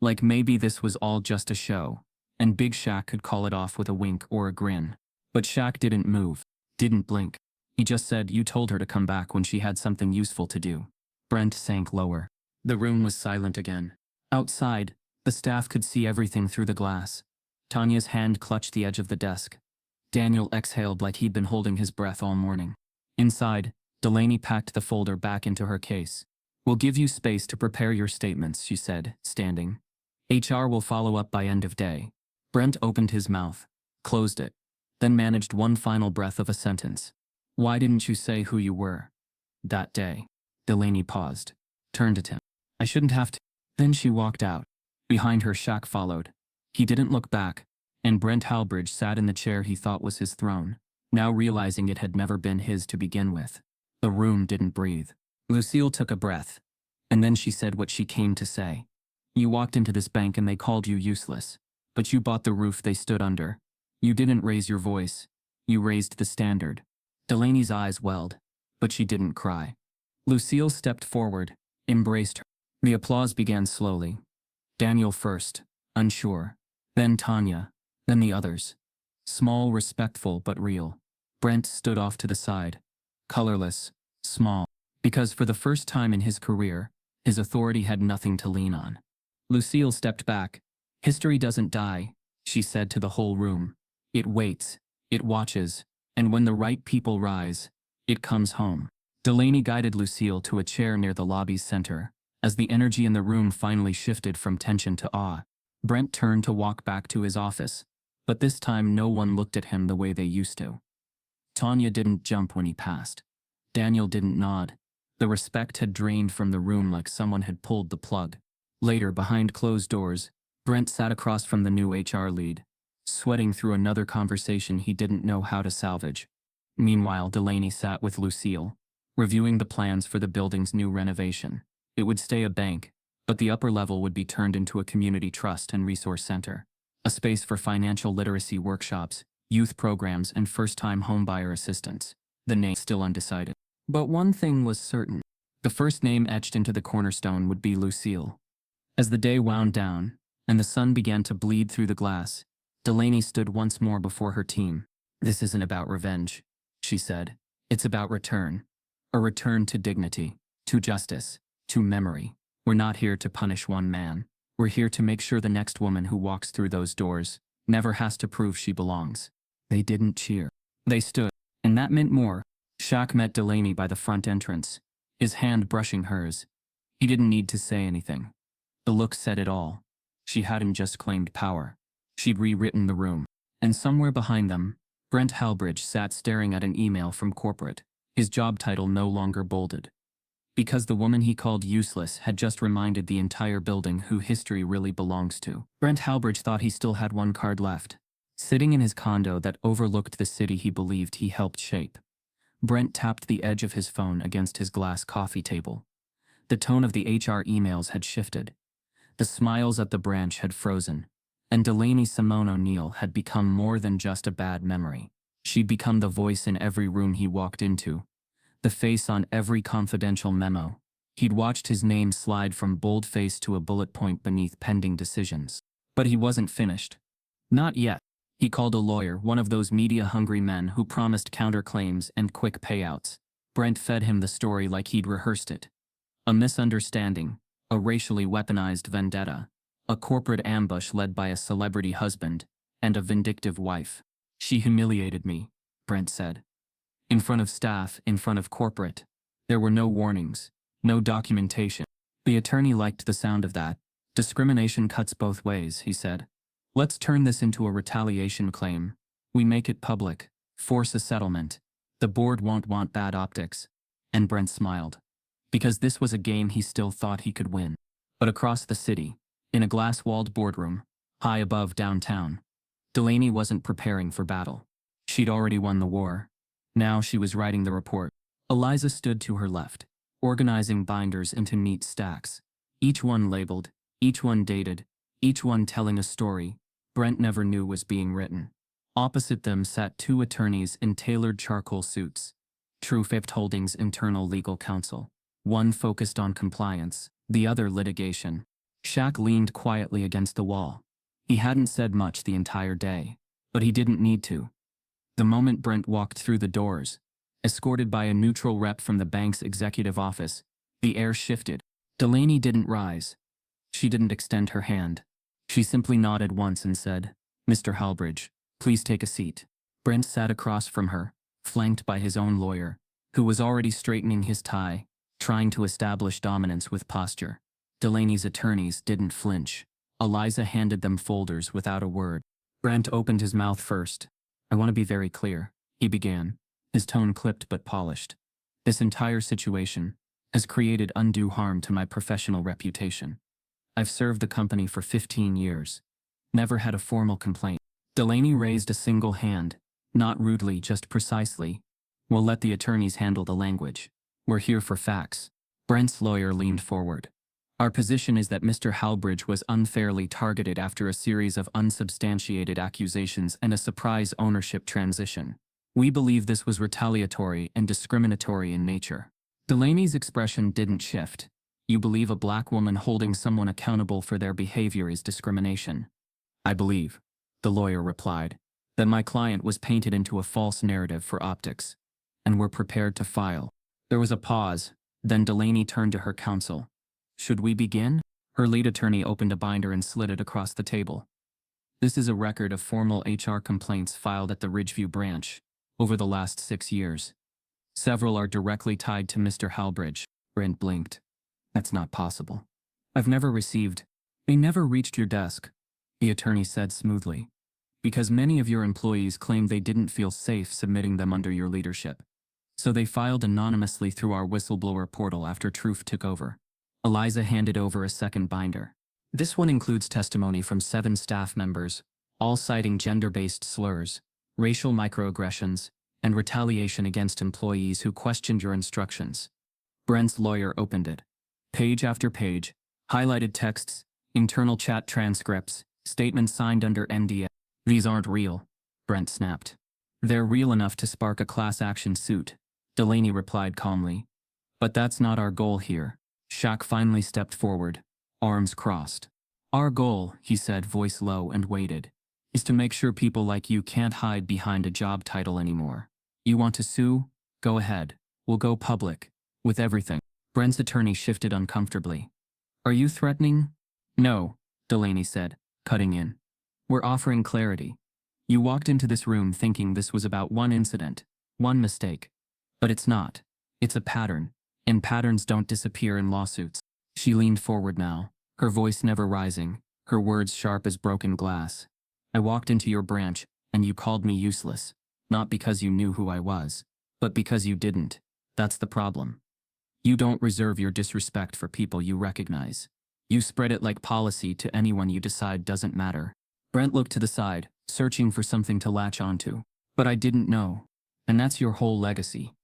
Like maybe this was all just a show, and Big Shaq could call it off with a wink or a grin. But Shaq didn't move, didn't blink. He just said you told her to come back when she had something useful to do. Brent sank lower. The room was silent again. Outside, the staff could see everything through the glass. Tanya's hand clutched the edge of the desk. Daniel exhaled like he'd been holding his breath all morning. Inside, Delaney packed the folder back into her case. We'll give you space to prepare your statements, she said, standing. HR will follow up by end of day. Brent opened his mouth, closed it, then managed one final breath of a sentence. Why didn't you say who you were? That day. Delaney paused, turned at him. I shouldn't have to. Then she walked out. Behind her, Shaq followed. He didn't look back, and Brent Halbridge sat in the chair he thought was his throne, now realizing it had never been his to begin with. The room didn't breathe. Lucille took a breath, and then she said what she came to say. You walked into this bank and they called you useless, but you bought the roof they stood under. You didn't raise your voice. You raised the standard. Delaney's eyes welled, but she didn't cry. Lucille stepped forward, embraced her. The applause began slowly. Daniel first, unsure. Then Tanya. Then the others. Small, respectful, but real. Brent stood off to the side. Colorless. Small. Because for the first time in his career, his authority had nothing to lean on. Lucille stepped back. History doesn't die, she said to the whole room. It waits. It watches. And when the right people rise, it comes home. Delaney guided Lucille to a chair near the lobby's center. As the energy in the room finally shifted from tension to awe, Brent turned to walk back to his office, but this time no one looked at him the way they used to. Tanya didn't jump when he passed. Daniel didn't nod. The respect had drained from the room like someone had pulled the plug. Later, behind closed doors, Brent sat across from the new HR lead, sweating through another conversation he didn't know how to salvage. Meanwhile, Delaney sat with Lucille, reviewing the plans for the building's new renovation. It would stay a bank, but the upper level would be turned into a community trust and resource center, a space for financial literacy workshops, youth programs, and first-time homebuyer assistance. the name still undecided. But one thing was certain. The first name etched into the cornerstone would be Lucille. As the day wound down, and the sun began to bleed through the glass, Delaney stood once more before her team. "This isn't about revenge," she said. "It's about return. A return to dignity, to justice, to memory. We're not here to punish one man. We're here to make sure the next woman who walks through those doors never has to prove she belongs." They didn't cheer. They stood, and that meant more. Shaq met Delaney by the front entrance, his hand brushing hers. He didn't need to say anything. The look said it all. She hadn't just claimed power. She'd rewritten the room. And somewhere behind them, Brent Halbridge sat staring at an email from corporate, his job title no longer bolded. Because the woman he called useless had just reminded the entire building who history really belongs to. Brent Halbridge thought he still had one card left. Sitting in his condo that overlooked the city he believed he helped shape, Brent tapped the edge of his phone against his glass coffee table. The tone of the HR emails had shifted. The smiles at the branch had frozen, and Delaney Simone O'Neill had become more than just a bad memory. She'd become the voice in every room he walked into, the face on every confidential memo. He'd watched his name slide from boldface to a bullet point beneath pending decisions. But he wasn't finished. Not yet. He called a lawyer, one of those media-hungry men who promised counterclaims and quick payouts. Brent fed him the story like he'd rehearsed it. A misunderstanding, a racially weaponized vendetta, a corporate ambush led by a celebrity husband, and a vindictive wife. "She humiliated me," Brent said. "In front of staff, in front of corporate. There were no warnings, no documentation." The attorney liked the sound of that. "Discrimination cuts both ways," he said. "Let's turn this into a retaliation claim. We make it public, force a settlement. The board won't want bad optics." And Brent smiled. Because this was a game he still thought he could win. But across the city, in a glass-walled boardroom, high above downtown, Delaney wasn't preparing for battle. She'd already won the war. Now she was writing the report. Eliza stood to her left, organizing binders into neat stacks. Each one labeled, each one dated, each one telling a story Brent never knew was being written. Opposite them sat two attorneys in tailored charcoal suits. True Fifth Holdings' internal legal counsel. One focused on compliance, the other litigation. Shaq leaned quietly against the wall. He hadn't said much the entire day, but he didn't need to. The moment Brent walked through the doors, escorted by a neutral rep from the bank's executive office, the air shifted. Delaney didn't rise. She didn't extend her hand. She simply nodded once and said, "Mr. Halbridge, please take a seat." Brent sat across from her, flanked by his own lawyer, who was already straightening his tie, trying to establish dominance with posture. Delaney's attorneys didn't flinch. Eliza handed them folders without a word. Brent opened his mouth first. "I want to be very clear," he began, his tone clipped but polished. "This entire situation has created undue harm to my professional reputation. I've served the company for 15 years. Never had a formal complaint." Delaney raised a single hand, not rudely, just precisely. "We'll let the attorneys handle the language. We're here for facts." Brent's lawyer leaned forward. "Our position is that Mr. Halbridge was unfairly targeted after a series of unsubstantiated accusations and a surprise ownership transition. We believe this was retaliatory and discriminatory in nature." Delaney's expression didn't shift. "You believe a black woman holding someone accountable for their behavior is discrimination?" "I believe," the lawyer replied, "that my client was painted into a false narrative for optics, and we're prepared to file." There was a pause, then Delaney turned to her counsel. "Should we begin?" Her lead attorney opened a binder and slid it across the table. "This is a record of formal HR complaints filed at the Ridgeview branch over the last 6 years. Several are directly tied to Mr. Halbridge." Brent blinked. "That's not possible. I've never received." "They never reached your desk," the attorney said smoothly, "because many of your employees claimed they didn't feel safe submitting them under your leadership. So they filed anonymously through our whistleblower portal after Truth took over." Eliza handed over a second binder. "This one includes testimony from 7 staff members, all citing gender-based slurs, racial microaggressions, and retaliation against employees who questioned your instructions." Brent's lawyer opened it. Page after page, highlighted texts, internal chat transcripts, statements signed under NDA. "These aren't real," Brent snapped. They're real enough to spark a class action suit, Delaney replied calmly. But that's not our goal here. Shaq finally stepped forward, arms crossed. Our goal, he said, voice low and weighted, is to make sure people like you can't hide behind a job title anymore. You want to sue? Go ahead. We'll go public. With everything. Brent's attorney shifted uncomfortably. Are you threatening? No, Delaney said, cutting in. We're offering clarity. You walked into this room thinking this was about one incident, one mistake. But it's not. It's a pattern. And patterns don't disappear in lawsuits. She leaned forward now, her voice never rising, her words sharp as broken glass. I walked into your branch, and you called me useless. Not because you knew who I was, but because you didn't. That's the problem. You don't reserve your disrespect for people you recognize. You spread it like policy to anyone you decide doesn't matter. Brent looked to the side, searching for something to latch onto. But I didn't know. And that's your whole legacy.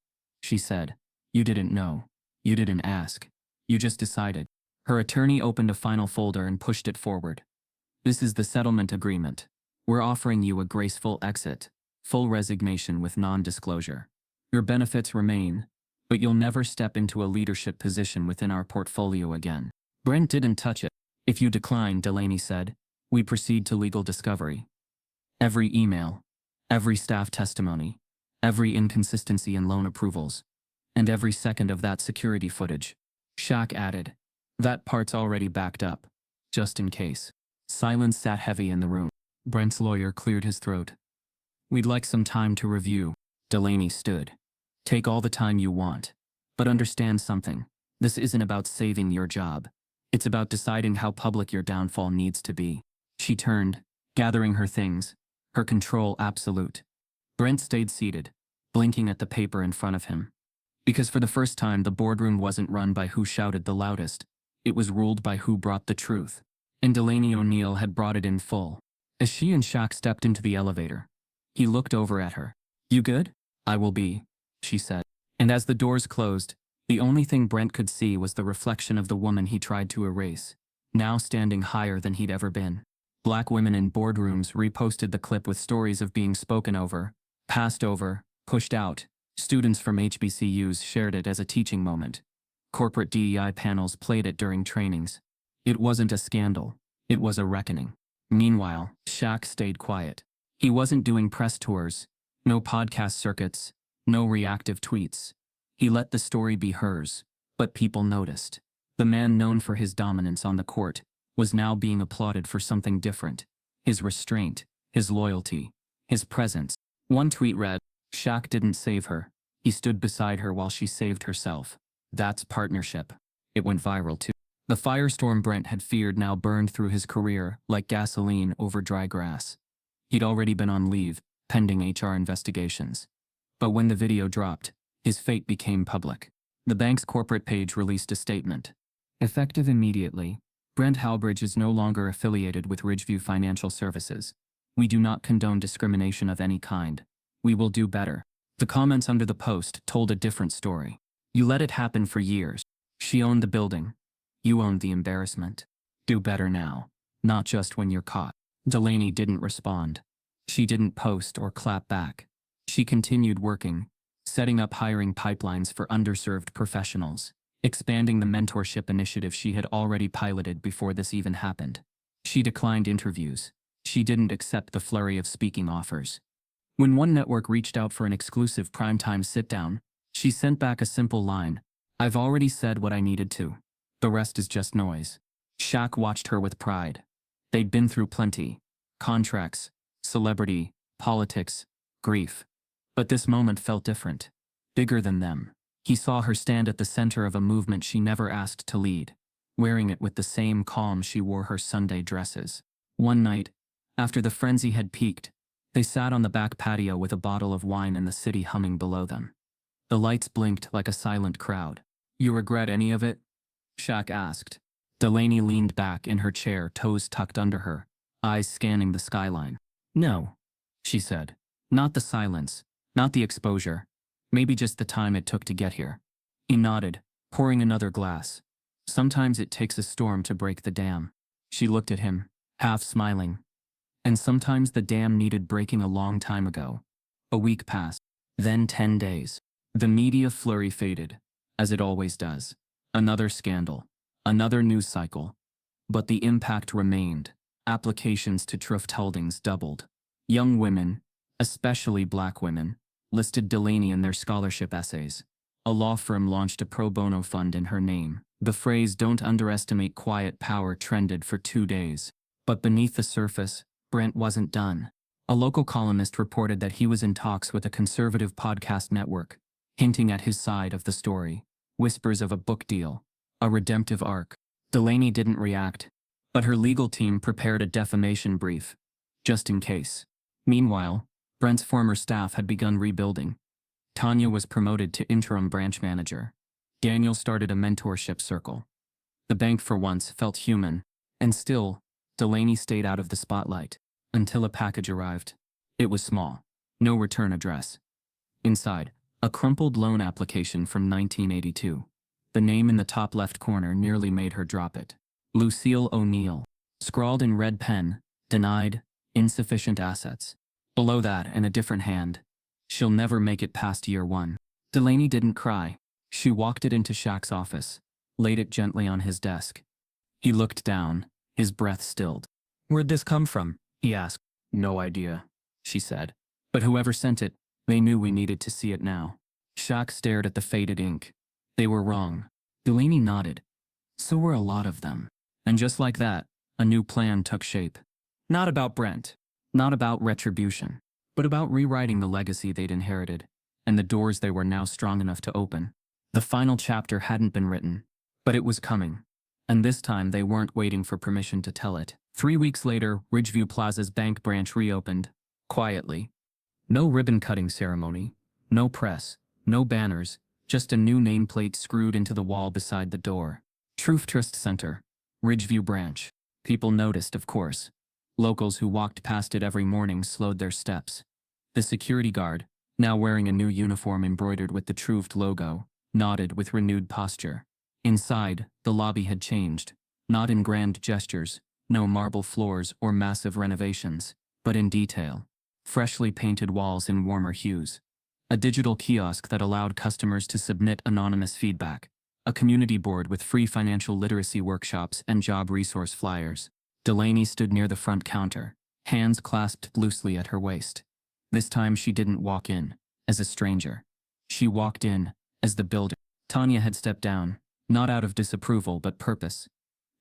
She said. You didn't know. You didn't ask. You just decided. Her attorney opened a final folder and pushed it forward. This is the settlement agreement. We're offering you a graceful exit, full resignation with non-disclosure. Your benefits remain, but you'll never step into a leadership position within our portfolio again. Brent didn't touch it. If you decline, Delaney said, we proceed to legal discovery. Every email, every staff testimony, every inconsistency in loan approvals, and every second of that security footage. Shaq added, that part's already backed up, just in case. Silence sat heavy in the room. Brent's lawyer cleared his throat. We'd like some time to review. Delaney stood. Take all the time you want. But understand something. This isn't about saving your job. It's about deciding how public your downfall needs to be. She turned, gathering her things, her control absolute. Brent stayed seated, blinking at the paper in front of him. Because for the first time, the boardroom wasn't run by who shouted the loudest. It was ruled by who brought the truth. And Delaney O'Neill had brought it in full. As she and Shaq stepped into the elevator, he looked over at her. You good? I will be, she said. And as the doors closed, the only thing Brent could see was the reflection of the woman he tried to erase, now standing higher than he'd ever been. Black women in boardrooms reposted the clip with stories of being spoken over, passed over, pushed out. Students from HBCUs shared it as a teaching moment. Corporate DEI panels played it during trainings. It wasn't a scandal. It was a reckoning. Meanwhile, Shaq stayed quiet. He wasn't doing press tours, no podcast circuits, no reactive tweets. He let the story be hers, but people noticed. The man known for his dominance on the court was now being applauded for something different. His restraint, his loyalty, his presence. One tweet read, Shaq didn't save her. He stood beside her while she saved herself. That's partnership. It went viral too. The firestorm Brent had feared now burned through his career like gasoline over dry grass. He'd already been on leave, pending HR investigations. But when the video dropped, his fate became public. The bank's corporate page released a statement. Effective immediately, Brent Halbridge is no longer affiliated with Ridgeview Financial Services. We do not condone discrimination of any kind. We will do better. The comments under the post told a different story. You let it happen for years. She owned the building. You owned the embarrassment. Do better now, not just when you're caught. Delaney didn't respond. She didn't post or clap back. She continued working, setting up hiring pipelines for underserved professionals, expanding the mentorship initiative she had already piloted before this even happened. She declined interviews. She didn't accept the flurry of speaking offers. When one network reached out for an exclusive primetime sit-down, she sent back a simple line, I've already said what I needed to. The rest is just noise. Shaq watched her with pride. They'd been through plenty. Contracts, celebrity, politics, grief. But this moment felt different. Bigger than them. He saw her stand at the center of a movement she never asked to lead, wearing it with the same calm she wore her Sunday dresses. One night, after the frenzy had peaked, they sat on the back patio with a bottle of wine and the city humming below them. The lights blinked like a silent crowd. You regret any of it? Shaq asked. Delaney leaned back in her chair, toes tucked under her, eyes scanning the skyline. No, she said. Not the silence, not the exposure. Maybe just the time it took to get here. He nodded, pouring another glass. Sometimes it takes a storm to break the dam. She looked at him, half smiling. And sometimes the dam needed breaking a long time ago. A week passed. Then 10 days. The media flurry faded, as it always does. Another scandal. Another news cycle. But the impact remained. Applications to Truft Holdings doubled. Young women, especially black women, listed Delaney in their scholarship essays. A law firm launched a pro bono fund in her name. The phrase "don't underestimate quiet power" trended for 2 days. But beneath the surface, Brent wasn't done. A local columnist reported that he was in talks with a conservative podcast network, hinting at his side of the story. Whispers of a book deal. A redemptive arc. Delaney didn't react, but her legal team prepared a defamation brief, just in case. Meanwhile, Brent's former staff had begun rebuilding. Tanya was promoted to interim branch manager. Daniel started a mentorship circle. The bank for once felt human, and still, Delaney stayed out of the spotlight, until a package arrived. It was small. No return address. Inside, a crumpled loan application from 1982. The name in the top left corner nearly made her drop it. Lucille O'Neill. Scrawled in red pen, denied, insufficient assets. Below that, in a different hand, she'll never make it past year 1. Delaney didn't cry. She walked it into Shaq's office, laid it gently on his desk. He looked down, his breath stilled. "Where'd this come from?" he asked. "No idea," she said. "But whoever sent it, they knew we needed to see it now." Shaq stared at the faded ink. They were wrong. Delaney nodded. So were a lot of them. And just like that, a new plan took shape. Not about Brent. Not about retribution. But about rewriting the legacy they'd inherited, and the doors they were now strong enough to open. The final chapter hadn't been written, but it was coming. And this time they weren't waiting for permission to tell it. 3 weeks later, Ridgeview Plaza's bank branch reopened. Quietly. No ribbon-cutting ceremony. No press. No banners. Just a new nameplate screwed into the wall beside the door. Truth Trust Center. Ridgeview Branch. People noticed, of course. Locals who walked past it every morning slowed their steps. The security guard, now wearing a new uniform embroidered with the Truft logo, nodded with renewed posture. Inside, the lobby had changed. Not in grand gestures, no marble floors or massive renovations, but in detail. Freshly painted walls in warmer hues. A digital kiosk that allowed customers to submit anonymous feedback. A community board with free financial literacy workshops and job resource flyers. Delaney stood near the front counter, hands clasped loosely at her waist. This time she didn't walk in, as a stranger. She walked in, as the builder. Tanya had stepped down, not out of disapproval but purpose.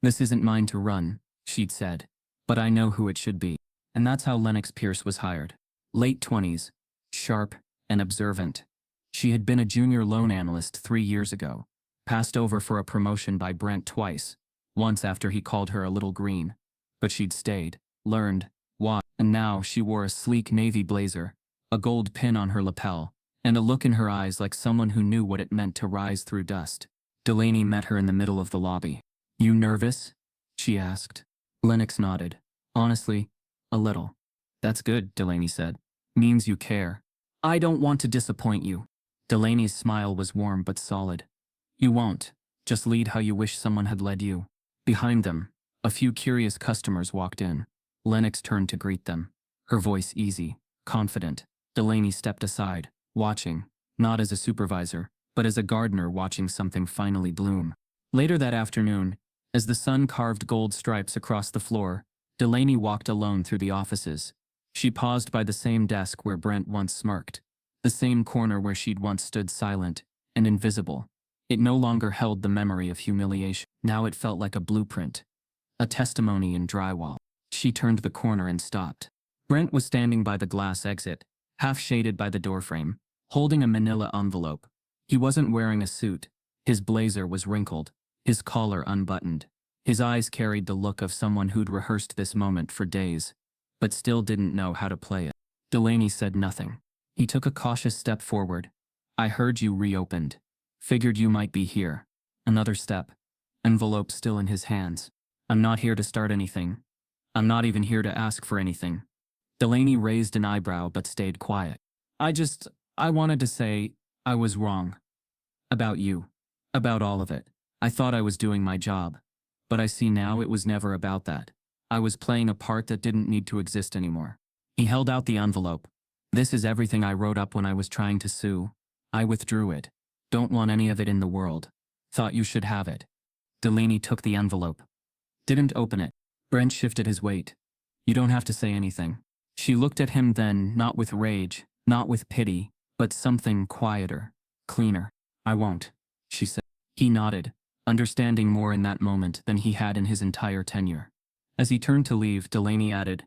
"This isn't mine to run," she'd said, "but I know who it should be." And that's how Lennox Pierce was hired. Late 20s, sharp and observant. She had been a junior loan analyst 3 years ago, passed over for a promotion by Brent twice, once after he called her a little green. But she'd stayed, learned, watched, and now she wore a sleek navy blazer, a gold pin on her lapel, and a look in her eyes like someone who knew what it meant to rise through dust. Delaney met her in the middle of the lobby. "You nervous?" she asked. Lennox nodded. "Honestly, a little." "That's good," Delaney said. "Means you care." "I don't want to disappoint you." Delaney's smile was warm but solid. "You won't. Just lead how you wish someone had led you." Behind them, a few curious customers walked in. Lennox turned to greet them, her voice easy, confident. Delaney stepped aside, watching, not as a supervisor, but as a gardener watching something finally bloom. Later that afternoon, as the sun carved gold stripes across the floor, Delaney walked alone through the offices. She paused by the same desk where Brent once smirked, the same corner where she'd once stood silent and invisible. It no longer held the memory of humiliation. Now it felt like a blueprint, a testimony in drywall. She turned the corner and stopped. Brent was standing by the glass exit, half shaded by the doorframe, holding a manila envelope. He wasn't wearing a suit. His blazer was wrinkled, his collar unbuttoned. His eyes carried the look of someone who'd rehearsed this moment for days, but still didn't know how to play it. Delaney said nothing. He took a cautious step forward. "I heard you reopened. Figured you might be here." Another step. Envelope still in his hands. "I'm not here to start anything. I'm not even here to ask for anything." Delaney raised an eyebrow but stayed quiet. I wanted to say I was wrong. About you. About all of it. I thought I was doing my job. But I see now it was never about that. I was playing a part that didn't need to exist anymore." He held out the envelope. This is everything I wrote up when I was trying to sue. I withdrew it. Don't want any of it in the world. Thought you should have it. Delaney took the envelope. Didn't open it. Brent shifted his weight. You don't have to say anything. She looked at him then, not with rage, not with pity, but something quieter, cleaner. I won't, she said. He nodded, understanding more in that moment than he had in his entire tenure. As he turned to leave, Delaney added,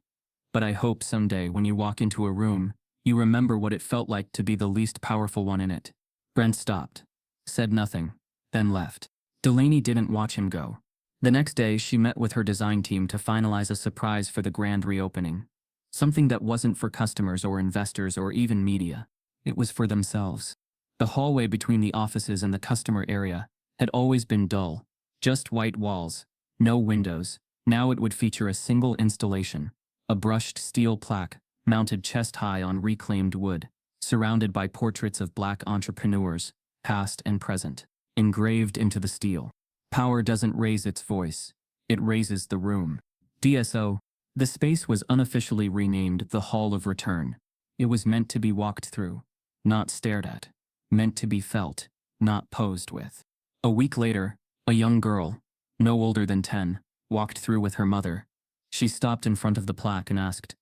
but I hope someday when you walk into a room, you remember what it felt like to be the least powerful one in it. Brent stopped, said nothing, then left. Delaney didn't watch him go. The next day, she met with her design team to finalize a surprise for the grand reopening. Something that wasn't for customers or investors or even media. It was for themselves. The hallway between the offices and the customer area had always been dull. Just white walls, no windows. Now it would feature a single installation, a brushed steel plaque, mounted chest-high on reclaimed wood, surrounded by portraits of Black entrepreneurs, past and present, engraved into the steel. Power doesn't raise its voice, it raises the room. DSO. The space was unofficially renamed the Hall of Return. It was meant to be walked through, not stared at. Meant to be felt, not posed with. A week later, a young girl, no older than 10, walked through with her mother. She stopped in front of the plaque and asked,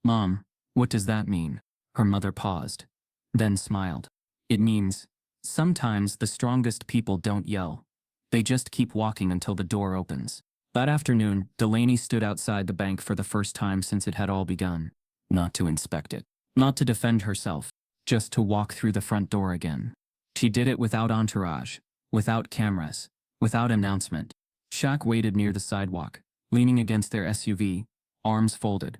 Mom, what does that mean? Her mother paused, then smiled. It means, sometimes the strongest people don't yell. They just keep walking until the door opens. That afternoon, Delaney stood outside the bank for the first time since it had all begun. Not to inspect it. Not to defend herself. Just to walk through the front door again. She did it without entourage, without cameras, without announcement. Shaq waited near the sidewalk, leaning against their SUV, arms folded,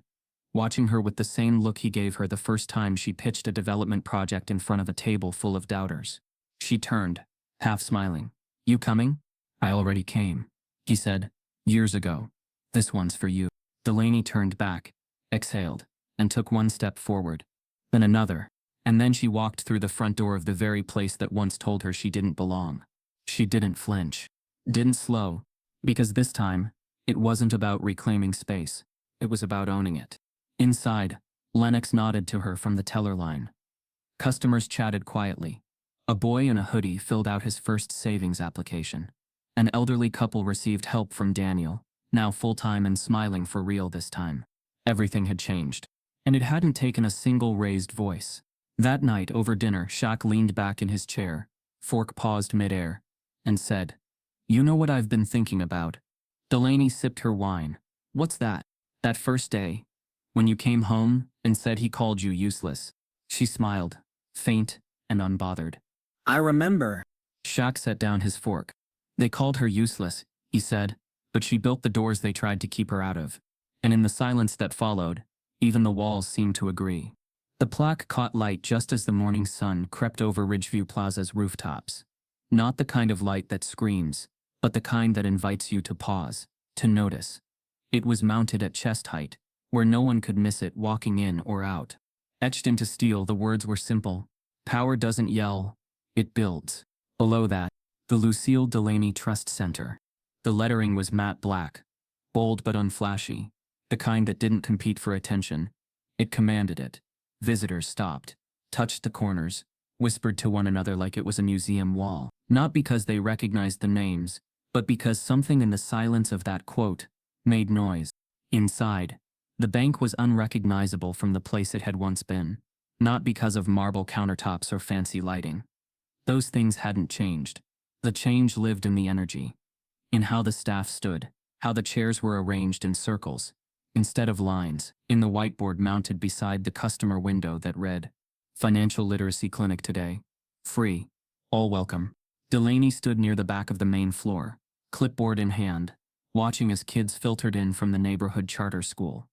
watching her with the same look he gave her the first time she pitched a development project in front of a table full of doubters. She turned, half smiling. You coming? I already came, he said, years ago. This one's for you. Delaney turned back, exhaled, and took one step forward, then another. And then she walked through the front door of the very place that once told her she didn't belong. She didn't flinch. Didn't slow. Because this time, it wasn't about reclaiming space. It was about owning it. Inside, Lennox nodded to her from the teller line. Customers chatted quietly. A boy in a hoodie filled out his first savings application. An elderly couple received help from Daniel, now full-time and smiling for real this time. Everything had changed. And it hadn't taken a single raised voice. That night over dinner, Shaq leaned back in his chair, fork paused midair, and said, You know what I've been thinking about? Delaney sipped her wine. What's that? That first day, when you came home and said he called you useless. She smiled, faint and unbothered. I remember. Shaq set down his fork. They called her useless, he said, but she built the doors they tried to keep her out of. And in the silence that followed, even the walls seemed to agree. The plaque caught light just as the morning sun crept over Ridgeview Plaza's rooftops. Not the kind of light that screams, but the kind that invites you to pause, to notice. It was mounted at chest height, where no one could miss it walking in or out. Etched into steel, the words were simple. Power doesn't yell, it builds. Below that, the Lucille Delaney Trust Center. The lettering was matte black, bold but unflashy, the kind that didn't compete for attention. It commanded it. Visitors stopped, touched the corners, whispered to one another like it was a museum wall. Not because they recognized the names, but because something in the silence of that quote made noise. Inside, the bank was unrecognizable from the place it had once been. Not because of marble countertops or fancy lighting. Those things hadn't changed. The change lived in the energy. In how the staff stood, how the chairs were arranged in circles, instead of lines, in the whiteboard mounted beside the customer window that read, Financial Literacy Clinic today. Free. All welcome. Delaney stood near the back of the main floor, clipboard in hand, watching as kids filtered in from the neighborhood charter school.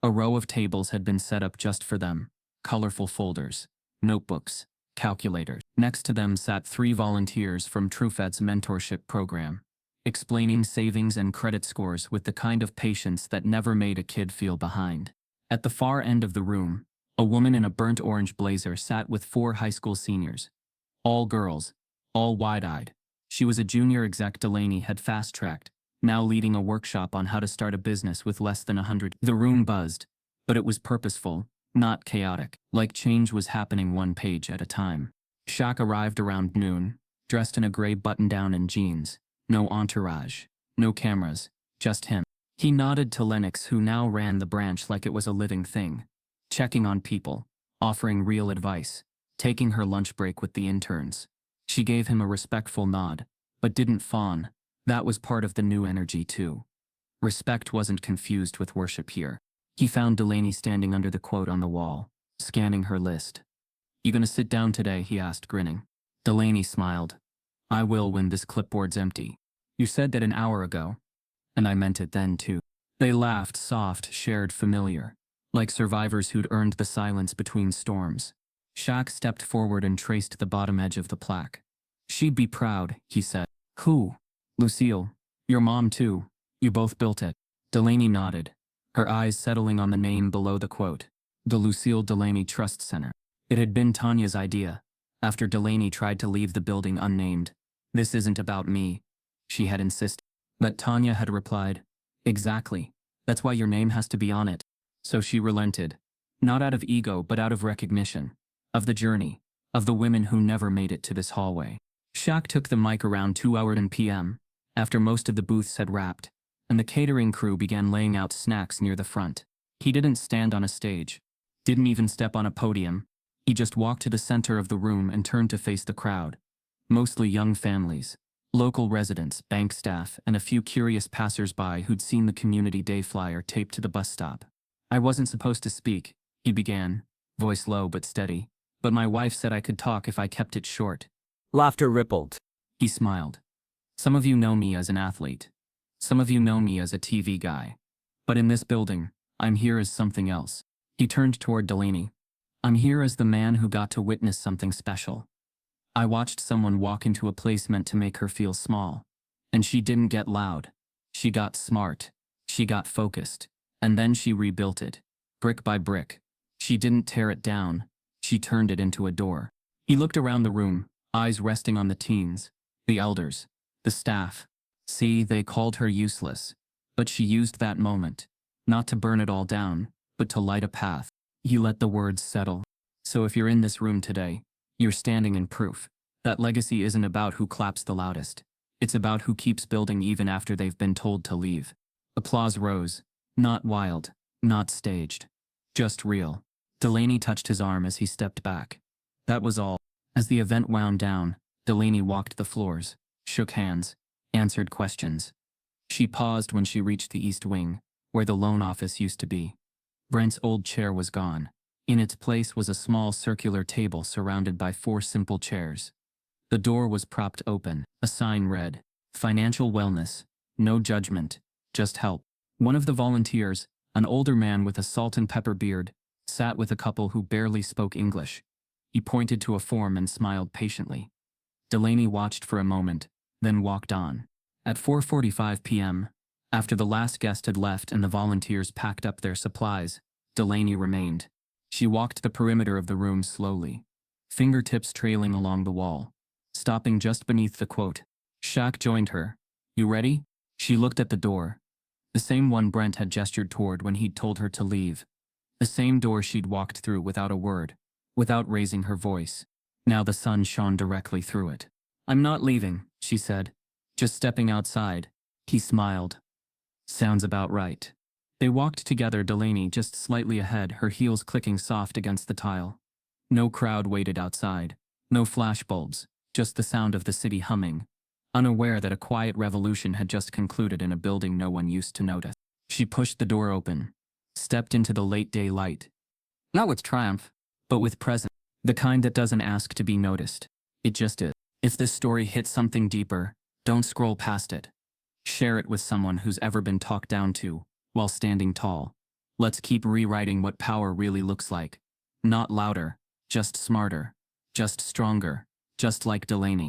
A row of tables had been set up just for them, colorful folders, notebooks, calculators. Next to them sat 3 volunteers from TrueFed's mentorship program, explaining savings and credit scores with the kind of patience that never made a kid feel behind. At the far end of the room, a woman in a burnt orange blazer sat with 4 high school seniors. All girls, all wide-eyed. She was a junior exec Delaney had fast-tracked, now leading a workshop on how to start a business with less than 100. The room buzzed, but it was purposeful, not chaotic, like change was happening one page at a time. Shaq arrived around noon, dressed in a gray button-down and jeans. No entourage, no cameras, just him. He nodded to Lennox, who now ran the branch like it was a living thing, checking on people, offering real advice, taking her lunch break with the interns. She gave him a respectful nod, but didn't fawn. That was part of the new energy too. Respect wasn't confused with worship here. He found Delaney standing under the quote on the wall, scanning her list. "You gonna sit down today?" he asked, grinning. Delaney smiled. "I will when this clipboard's empty. You said that an hour ago." "And I meant it then too." They laughed, soft, shared, familiar, like survivors who'd earned the silence between storms. Shaq stepped forward and traced the bottom edge of the plaque. "She'd be proud," he said. "Who?" "Lucille. Your mom too. You both built it." Delaney nodded, her eyes settling on the name below the quote. The Lucille Delaney Trust Center. It had been Tanya's idea, after Delaney tried to leave the building unnamed. "This isn't about me," she had insisted. But Tanya had replied, "Exactly. That's why your name has to be on it." So she relented, not out of ego but out of recognition, of the journey, of the women who never made it to this hallway. Shaq took the mic around 2:00 p.m., after most of the booths had wrapped, and the catering crew began laying out snacks near the front. He didn't stand on a stage, didn't even step on a podium. He just walked to the center of the room and turned to face the crowd. Mostly young families, local residents, bank staff, and a few curious passers-by who'd seen the community day flyer taped to the bus stop. "I wasn't supposed to speak," he began, voice low but steady, "but my wife said I could talk if I kept it short." Laughter rippled. He smiled. "Some of you know me as an athlete. Some of you know me as a TV guy. But in this building, I'm here as something else." He turned toward Delaney. "I'm here as the man who got to witness something special. I watched someone walk into a place meant to make her feel small. And she didn't get loud. She got smart. She got focused. And then she rebuilt it, brick by brick. She didn't tear it down. She turned it into a door." He looked around the room, eyes resting on the teens, the elders, the staff. See, they called her useless. But she used that moment, not to burn it all down, but to light a path. He let the words settle. So if you're in this room today, you're standing in proof. That legacy isn't about who claps the loudest. It's about who keeps building even after they've been told to leave. Applause rose. Not wild, not staged. Just real. Delaney touched his arm as he stepped back. That was all. As the event wound down, Delaney walked the floors, shook hands, answered questions. She paused when she reached the East Wing, where the loan office used to be. Brent's old chair was gone. In its place was a small circular table surrounded by 4 simple chairs. The door was propped open. A sign read, "Financial Wellness. No judgment, just help." One of the volunteers, an older man with a salt and pepper beard, sat with a couple who barely spoke English. He pointed to a form and smiled patiently. Delaney watched for a moment, then walked on. At 4:45 p.m., after the last guest had left and the volunteers packed up their supplies, Delaney remained. She walked the perimeter of the room slowly, fingertips trailing along the wall, stopping just beneath the quote. Shaq joined her. "You ready?" She looked at the door. The same one Brent had gestured toward when he'd told her to leave. The same door she'd walked through without a word, without raising her voice. Now the sun shone directly through it. "I'm not leaving," she said. "Just stepping outside." He smiled. "Sounds about right." They walked together, Delaney just slightly ahead, her heels clicking soft against the tile. No crowd waited outside. No flashbulbs, just the sound of the city humming, unaware that a quiet revolution had just concluded in a building no one used to notice. She pushed the door open, stepped into the late day light. Not with triumph, but with presence. The kind that doesn't ask to be noticed. It just is. If this story hits something deeper, don't scroll past it. Share it with someone who's ever been talked down to, while standing tall. Let's keep rewriting what power really looks like. Not louder, just smarter, just stronger, just like Delaney.